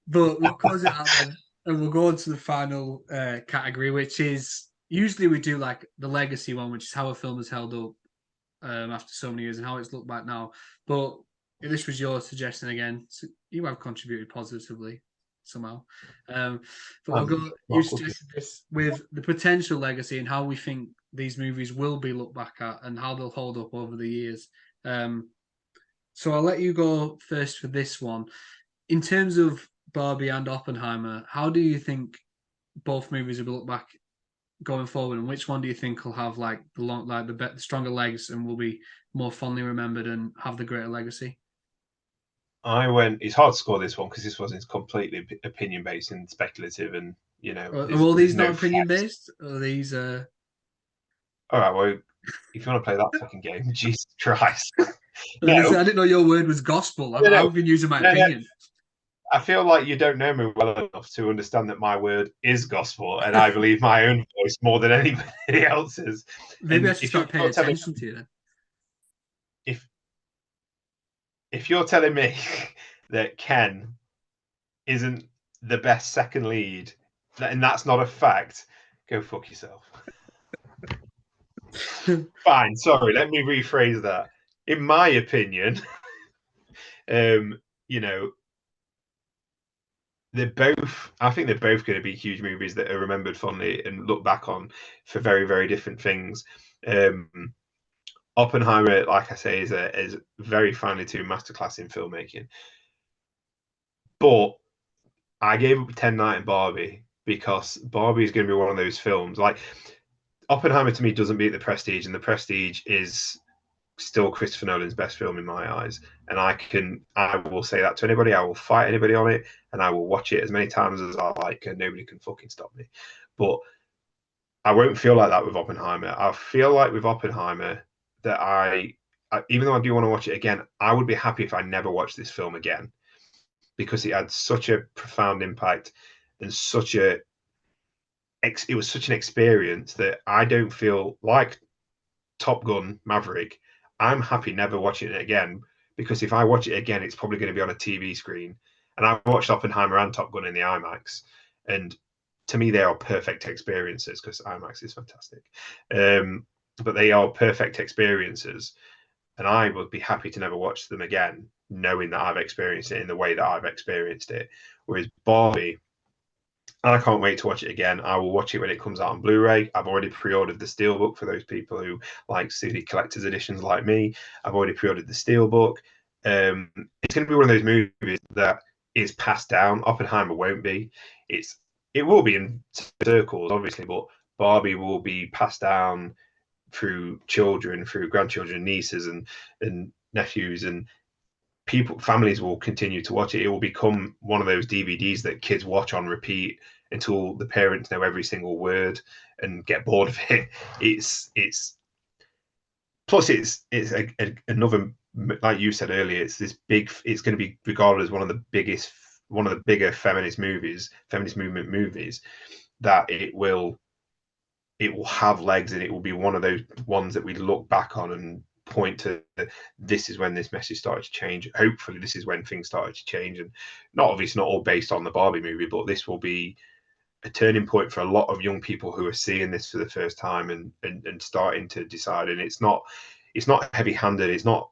but we'll close it out then, and we'll go on to the final category, which is usually we do like the legacy one, which is how a film is held up after so many years and how it's looked back now. But this was your suggestion again. So you have contributed positively somehow. Um, but we'll go. You suggested this with the potential legacy and how we think these movies will be looked back at and how they'll hold up over the years. Um, so I'll let you go first for this one. In terms of Barbie and Oppenheimer, how do you think both movies will look back going forward, and which one do you think will have like the long, like the stronger legs and will be more fondly remembered and have the greater legacy? I went. It's hard to score this one because this wasn't completely opinion based and speculative, and Are all there's these no not opinion facts. based? Or are these? All right, well, if you want to play that fucking game, Jesus Christ. I was gonna say No, I didn't know your word was gospel. no, no, I've been using my no, no. opinion. I feel like you don't know me well enough to understand that my word is gospel, and I believe my own voice more than anybody else's. Maybe I And should start paying attention to you then. if if you're telling me that Ken isn't the best second lead, and that's not a fact, go fuck yourself. Fine, sorry, let me rephrase that. In my opinion, um, you know, I think they're both going to be huge movies that are remembered fondly and looked back on for very, very different things. Um, Oppenheimer, like I say, is very finely tuned masterclass in filmmaking. But I gave up 10 Night and Barbie because Barbie is going to be one of those films. Like Oppenheimer to me doesn't beat The Prestige, and The Prestige is still Christopher Nolan's best film in my eyes. And I will say that to anybody. I will fight anybody on it, and I will watch it as many times as I like, and nobody can fucking stop me. But I won't feel like that with Oppenheimer. I feel like with Oppenheimer that even though I do want to watch it again, I would be happy if I never watched this film again because it had such a profound impact and it was such an experience that I don't feel like Top Gun Maverick. I'm happy never watching it again because if I watch it again, it's probably going to be on a TV screen. And I watched Oppenheimer and Top Gun in the IMAX, and to me, they are perfect experiences because IMAX is fantastic. But they are perfect experiences, and I would be happy to never watch them again, knowing that I've experienced it in the way that I've experienced it. Whereas Barbie, I can't wait to watch it again. I will watch it when it comes out on Blu-ray. I've already pre-ordered the Steelbook for those people who like CD collector's editions like me. I've already pre-ordered the Steelbook. It's going to be one of those movies that is passed down. Oppenheimer won't be. It will be in circles, obviously, but Barbie will be passed down through children, through grandchildren, nieces, and nephews, and families will continue to watch it. It will become one of those DVDs that kids watch on repeat until the parents know every single word and get bored of it. It's plus another, like you said earlier, it's this big, it's going to be regarded as one of the bigger feminist movement movies, that it will have legs, and it will be one of those ones that we look back on and point to, this is when this message started to change. Hopefully this is when things started to change, and not obviously not all based on the Barbie movie, but this will be a turning point for a lot of young people who are seeing this for the first time, and starting to decide. And it's not heavy handed, it's not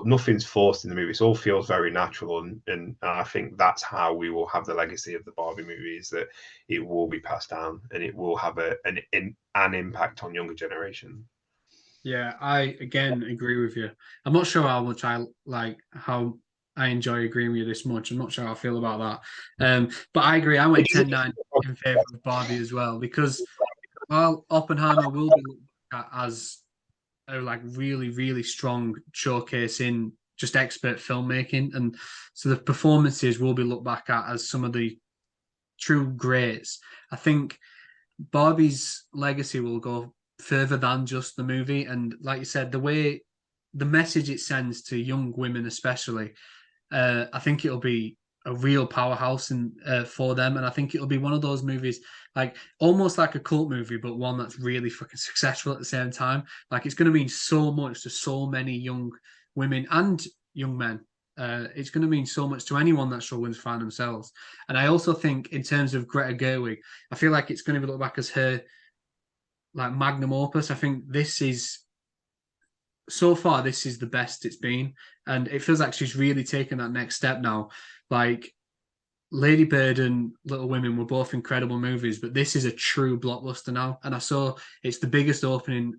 nothing's forced in the movie. It all feels very natural, and I think that's how we will have the legacy of the Barbie movie, is that it will be passed down, and it will have an impact on younger generation. Yeah, I again agree with you. I'm not sure how much I like how I enjoy agreeing with you this much. I'm not sure how I feel about that. But I agree. I went 10-9 in favor of Barbie as well, because while Oppenheimer will be looked at as a like really, really strong showcase in just expert filmmaking, and so the performances will be looked back at as some of the true greats. I think Barbie's legacy will go further than just the movie. And like you said, the message it sends to young women, especially, I think it'll be a real powerhouse for them. And I think it'll be one of those movies, like almost like a cult movie, but one that's really fucking successful at the same time. Like it's going to mean so much to so many young women and young men. It's going to mean so much to anyone that's struggling to find themselves. And I also think, in terms of Greta Gerwig, I feel like it's going to be looked back as her like magnum opus. I think this is so far this is the best it's been, and it feels like she's really taken that next step now. Like Lady Bird and Little Women were both incredible movies, but this is a true blockbuster now. And I saw it's the biggest opening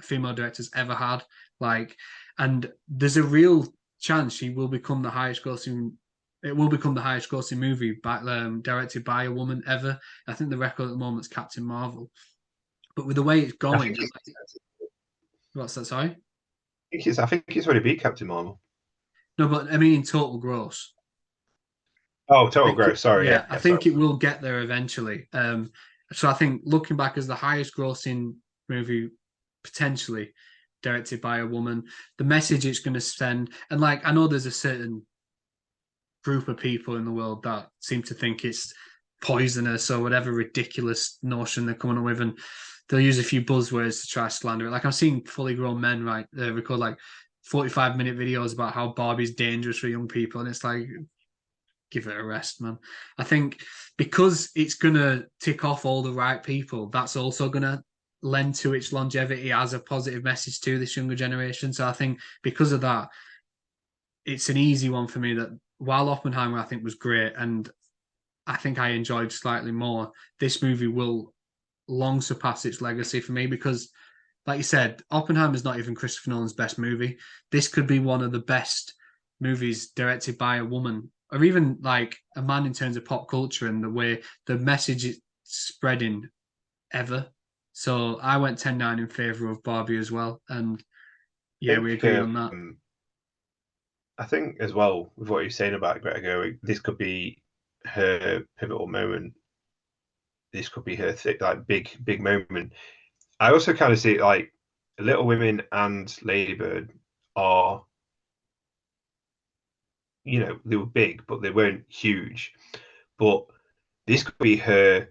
female director's ever had. Like, and there's a real chance she will become the highest grossing. It will become the highest grossing movie directed by a woman ever. I think the record at the moment is Captain Marvel. But with the way it's I going, think what's that? Sorry, I think it's already beat Captain Marvel. no, but I mean in total gross. Oh, total gross. Sorry, Yeah, I yeah, sorry. think it will get there eventually. So I think looking back as the highest grossing movie potentially directed by a woman, the message it's going to send, and like I know there's a certain group of people in the world that seem to think it's poisonous or whatever ridiculous notion they're coming up with, and they'll use a few buzzwords to try to slander it. Like I've seen fully grown men record like 45-minute videos about how Barbie's dangerous for young people, and it's like, give it a rest, man. I think because it's gonna tick off all the right people, that's also gonna lend to its longevity as a positive message to this younger generation. So I think because of that, it's an easy one for me. That while Oppenheimer I think was great, and I think I enjoyed slightly more, this movie will long surpass its legacy for me, because like you said, Oppenheimer's not even Christopher Nolan's best movie. This could be one of the best movies directed by a woman, or even like a man, in terms of pop culture and the way the message is spreading ever. So I went 10-9 in favor of Barbie as well. And I yeah, we think agreed on that. I think as well, with what you're saying about Greta Gerwig, this could be her pivotal moment. This could be her like big moment. I also kind of see it like Little Women and Lady Bird are, they were big, but they weren't huge. But this could be her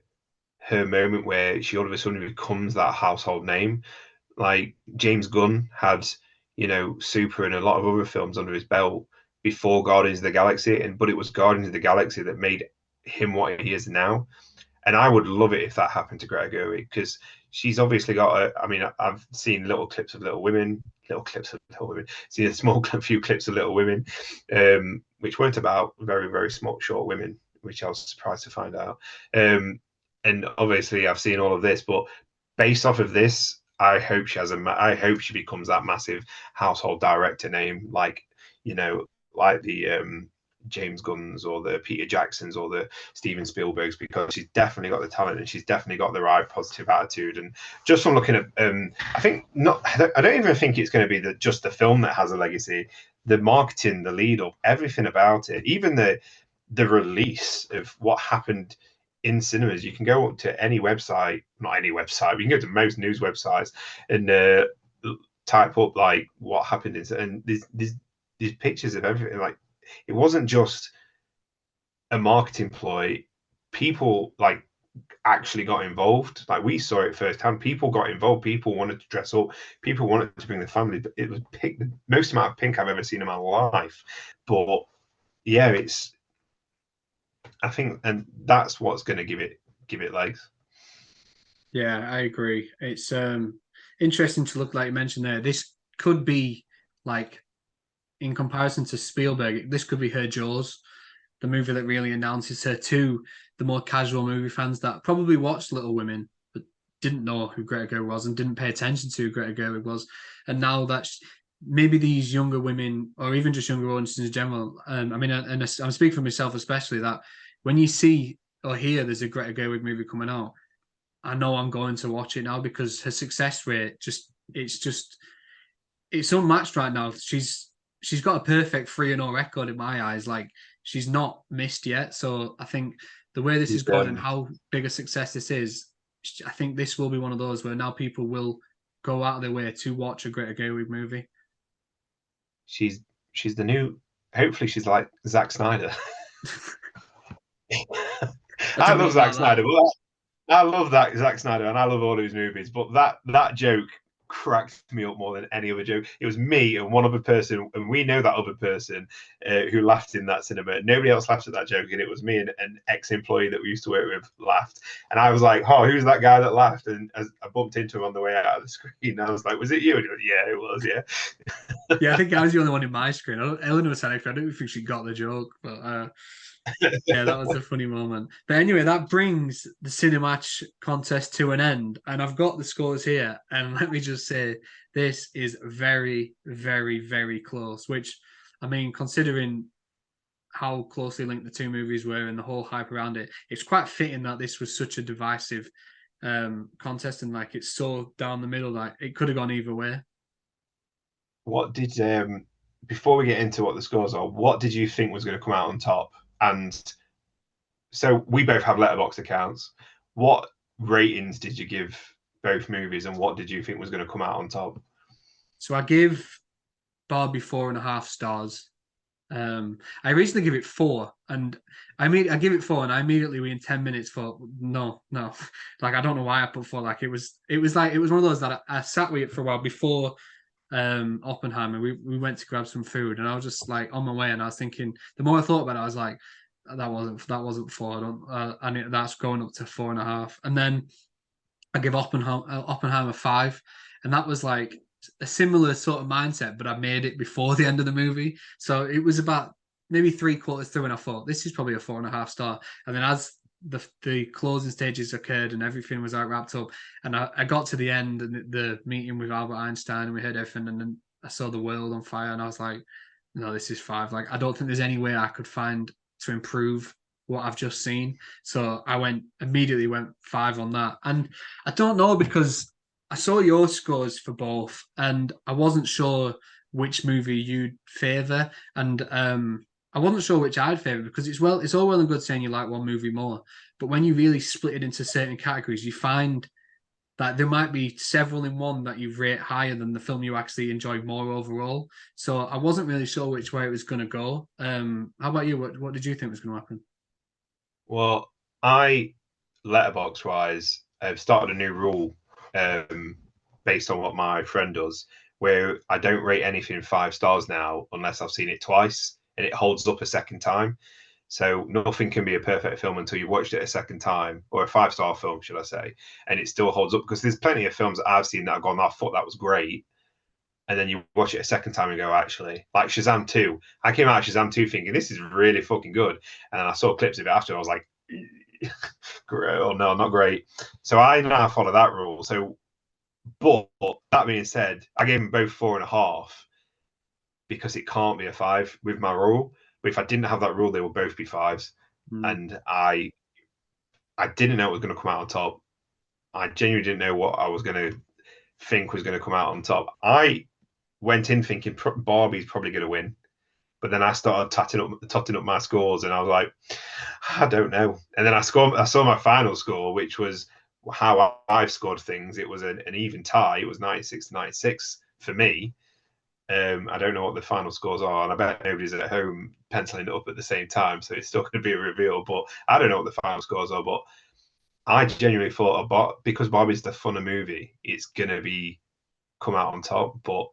moment where she all of a sudden becomes that household name. Like James Gunn had, Super and a lot of other films under his belt before Guardians of the Galaxy, but it was Guardians of the Galaxy that made him what he is now. And I would love it if that happened to Greta Gerwig, because she's obviously got I mean, I've seen little clips of Little Women, seen a few clips of Little Women, which weren't about very, very small, short women, which I was surprised to find out. And obviously, I've seen all of this, but based off of this, I hope she becomes that massive household director name, like the James Gunn's or the Peter Jacksons or the Steven Spielbergs, because she's definitely got the talent and she's definitely got the right positive attitude. And just from looking at, I think not, I don't even think it's going to be just the film that has a legacy. The marketing, the lead up, everything about it, even the release of what happened in cinemas. You can go to any website, not any website, we can go to most news websites and type up like what happened and these pictures of everything. Like, it wasn't just a marketing ploy. People like actually got involved. Like, we saw it firsthand. People got involved. People wanted to dress up. People wanted to bring the family. But it was pink, the most amount of pink I've ever seen in my life. But yeah, I think, and that's what's going to give it legs. Yeah, I agree. It's interesting to look, like you mentioned there. This could be like, in comparison to Spielberg, this could be her Jaws, the movie that really announces her to the more casual movie fans that probably watched Little Women but didn't know who Greta Gerwig was and didn't pay attention to who Greta Gerwig was. And now that maybe these younger women, or even just younger audiences in general, I mean, and I'm speaking for myself especially, that when you see or hear there's a Greta Gerwig movie coming out, I know I'm going to watch it now, because her success rate it's unmatched right now. She's got a perfect 3-0 record in my eyes. Like, she's not missed yet. So I think the way this is going and how big a success this is, I think this will be one of those where now people will go out of their way to watch a Greta Gerwig movie. She's the new. Hopefully, she's like Zack Snyder. I love Zack Snyder. I love that Zack Snyder, and I love all his movies. But that joke cracked me up more than any other joke. It was me and one other person, and we know that other person who laughed in that cinema. Nobody else laughed at that joke, and it was me and an ex-employee that we used to work with laughed. And I was like, "Oh, who's that guy that laughed?" And as I bumped into him on the way out of the screen, I was like, "Was it you?" And he went, "Yeah, it was. Yeah." Yeah, I think I was the only one in my screen. Eleanor said I don't think she got the joke, but yeah, that was a funny moment. But anyway, that brings the CineMatch contest to an end. And I've got the scores here. And let me just say, this is very, very, very close. Which, I mean, considering how closely linked the two movies were and the whole hype around it, it's quite fitting that this was such a divisive contest. And like, it's so down the middle, like it could have gone either way. What did before we get into what the scores are, what did you think was going to come out on top? And so we both have letterbox accounts. What ratings did you give both movies, and what did you think was going to come out on top? So I give Barbie 4.5 stars. I originally give it 4, and I give it 4, and I immediately within 10 minutes thought, no, like I don't know why I put 4. Like it was one of those that I sat with it for a while before Oppenheimer. We went to grab some food, and I was just like on my way, and I was thinking, the more I thought about it, I was like, that wasn't 4. I don't, and that's going up to 4.5, and then I give Oppenheimer 5, and that was like a similar sort of mindset, but I made it before the end of the movie, so it was about maybe 3/4 through, and I thought this is probably a 4.5 star, and then as the closing stages occurred and everything was wrapped up, and I got to the end and the meeting with Albert Einstein, and we heard everything, and then I saw the world on fire, and I was like, no, this is 5. Like, I don't think there's any way I could find to improve what I've just seen. So I immediately went 5 on that. And I don't know, because I saw your scores for both, and I wasn't sure which movie you'd favour, and I wasn't sure which I'd favour, because it's all well and good saying you like one movie more, but when you really split it into certain categories, you find that there might be several in one that you rate higher than the film you actually enjoyed more overall. So I wasn't really sure which way it was going to go. How about you? What did you think was going to happen? Well, I, letterbox wise, have started a new rule based on what my friend does, where I don't rate anything 5 stars now unless I've seen it twice and it holds up a second time. So nothing can be a perfect film until you watched it a second time, or a 5-star film, should I say, and it still holds up, because there's plenty of films that I've seen that I've gone, oh, I thought that was great, and then you watch it a second time and go, actually, like Shazam 2. I came out of Shazam 2 thinking this is really fucking good. And then I saw clips of it after and I was like, oh no, not great. So I now follow that rule. So, but that being said, I gave them both 4.5 because it can't be a 5 with my rule. But if I didn't have that rule, they would both be 5s. And I didn't know it was going to come out on top. I genuinely didn't know what I was going to think was going to come out on top. I went in thinking Barbie's probably going to win, but then I started totting up my scores, and I was like, I don't know. And then I saw my final score, which was how I've scored things. It was an even tie. It was 96 to 96 for me. I don't know what the final scores are, and I bet nobody's at home penciling it up at the same time, so it's still going to be a reveal. But I don't know what the final scores are, but I genuinely thought about, because Barbie's the funner movie, it's going to be come out on top, but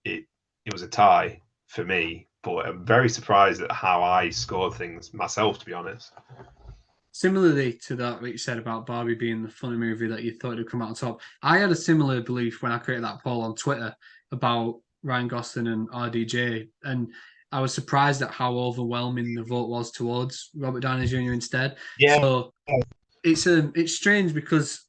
it was a tie for me. But I'm very surprised at how I scored things myself, to be honest. Similarly to that, what you said about Barbie being the funny movie that you thought it would come out on top, I had a similar belief when I created that poll on Twitter about Ryan Gosling and RDJ, and I was surprised at how overwhelming the vote was towards Robert Downey Jr. instead. Yeah, So it's strange because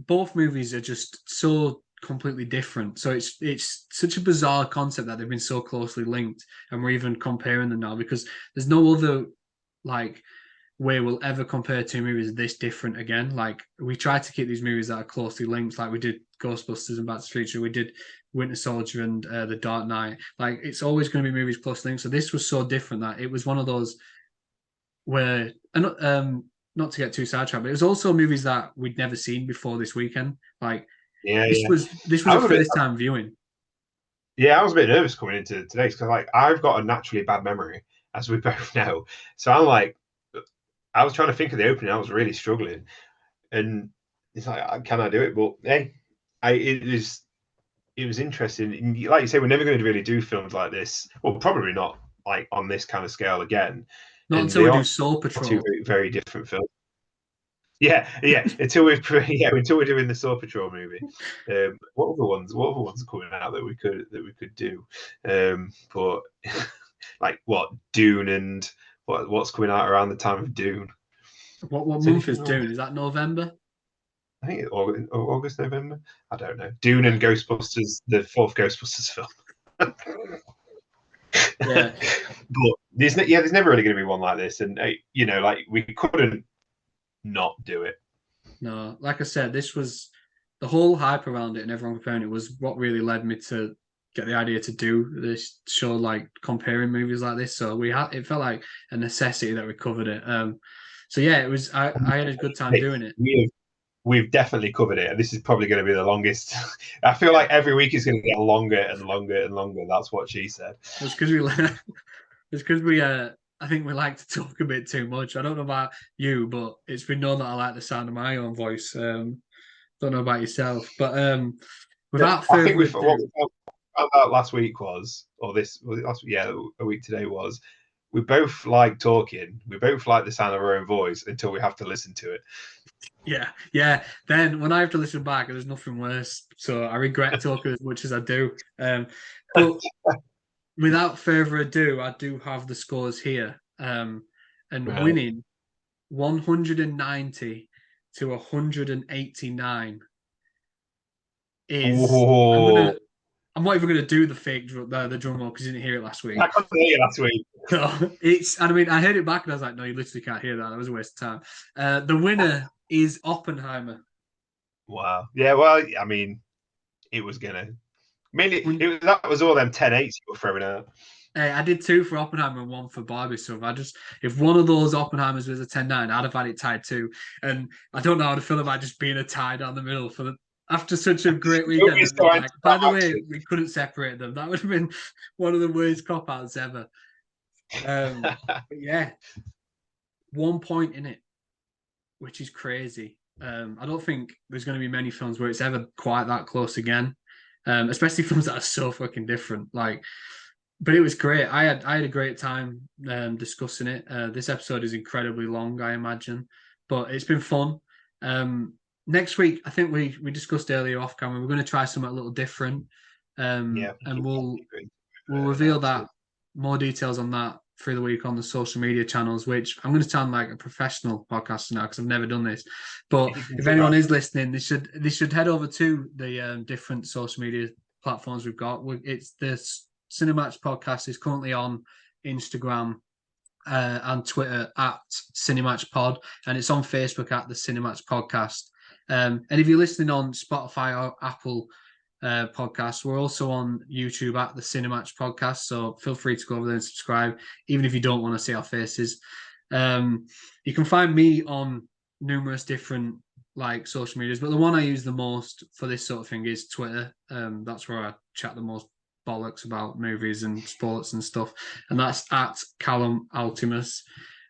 both movies are just so completely different. So it's such a bizarre concept that they've been so closely linked, and we're even comparing them now because there's no other like way we'll ever compare two movies this different again. Like we try to keep these movies that are closely linked, like we did Ghostbusters and Back to the Future, we did Winter Soldier and The Dark Knight. Like it's always going to be movies closely linked. So this was so different that it was one of those where, not to get too sidetracked, but it was also movies that we'd never seen before this weekend. Like yeah, this yeah. was I a was a bit, first time viewing. yeah, I was a bit nervous coming into today because like I've got a naturally bad memory, as we both know. So I'm like, I was trying to think of the opening, I was really struggling, and it's like, can I do it? But hey, it was interesting. And like you say, we're never going to really do films like this. Well, probably not like on this kind of scale again. Not And until they we do are Soul two Patrol. very, very different films. Yeah, yeah. Until we're doing the Saw Patrol movie. What other ones? What other ones are coming out that we could do? But like what Dune and what's coming out around the time of Dune? What Is month anything is on? Dune? Is that November? I think it's August, November. I don't know. Dune and Ghostbusters, the fourth Ghostbusters film. Yeah. But there's never really going to be one like this, and like we couldn't not do it. No, like I said, this was the whole hype around it and everyone comparing it was what really led me to get the idea to do this show, like comparing movies like this. So it felt like a necessity that we covered it. So yeah, it was. I had a good time doing it. We've definitely covered it, and this is probably going to be the longest. I feel like every week is going to get longer and longer and longer. That's what she said. It's because we it's because we I think we like to talk a bit too much. I don't know about you, but it's been known that I like the sound of my own voice. Don't know about yourself, but without I think further what ado, we found out last week was, or this was it last week? Yeah, a week today was. We both like talking. We both like the sound of our own voice until we have to listen to it. yeah. Then when I have to listen back, there's nothing worse. So I regret talking as much as I do. But without further ado, I do have the scores here. And Right. winning 190 to 189 is Oh, I'm not even gonna do the fake the drum roll because you didn't hear it last week. I couldn't hear you last week. No, I mean I heard it back and I was like, no, you literally can't hear that. That was a waste of time. The winner is Oppenheimer. Wow. Yeah. Well, I mean, it was gonna. I mean, that was all them 10-8s you were throwing out. Hey, I did two for Oppenheimer and one for Barbie. So if one of those Oppenheimers was a 10-9, I'd have had it tied too. And I don't know how to feel about just being a tie down the middle after such a great weekend. And like, by the way, we couldn't separate them. That would have been one of the worst cop outs ever. But yeah, 1 point in it, which is crazy. I don't think there's going to be many films where it's ever quite that close again, especially films that are so fucking different. Like, but it was great. I had a great time discussing it. This episode is incredibly long, I imagine, but it's been fun. Next week, I think we discussed earlier off camera. We're going to try something a little different, Yeah. and we'll reveal that more details on that through the week on the social media channels. Which I'm going to sound like a professional podcaster now because I've never done this. But if anyone is listening, they should head over to the different social media platforms we've got. It's this CineMatch podcast is currently on Instagram and Twitter at CineMatch Pod, and it's on Facebook at the CineMatch Podcast. And if you're listening on Spotify or Apple podcasts, we're also on YouTube at the CineMatch Podcast. So feel free to go over there and subscribe, even if you don't want to see our faces. You can find me on numerous different like social medias, but the one I use the most for this sort of thing is Twitter. That's where I chat the most bollocks about movies and sports and stuff, and that's at Callum Altimus,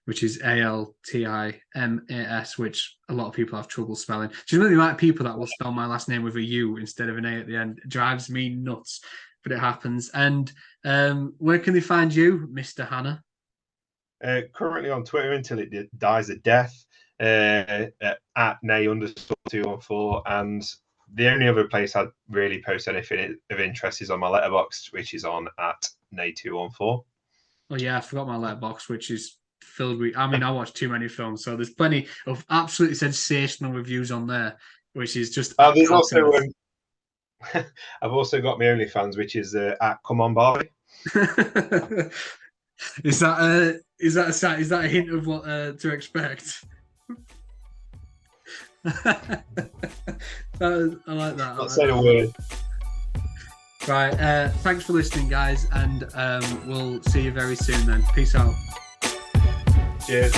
which is Altimas, which a lot of people have trouble spelling. Do you know the amount of people that will spell my last name with a U instead of an A at the end? It drives me nuts, but it happens. And where can they find you, Mr. Hannah? Currently on Twitter until it dies a death, at nay_214, and the only other place I'd really post anything of interest is on my letterbox, which is on at nay214. Oh yeah, I forgot my letterbox, which is filled with. I mean, I watch too many films, so there's plenty of absolutely sensational reviews on there, which is just. There's also I've also got my OnlyFans, which is at Come On Barbie. Is that a hint of what to expect? I like that. Not say a word. Right, thanks for listening, guys, and we'll see you very soon then. Peace out. Cheers.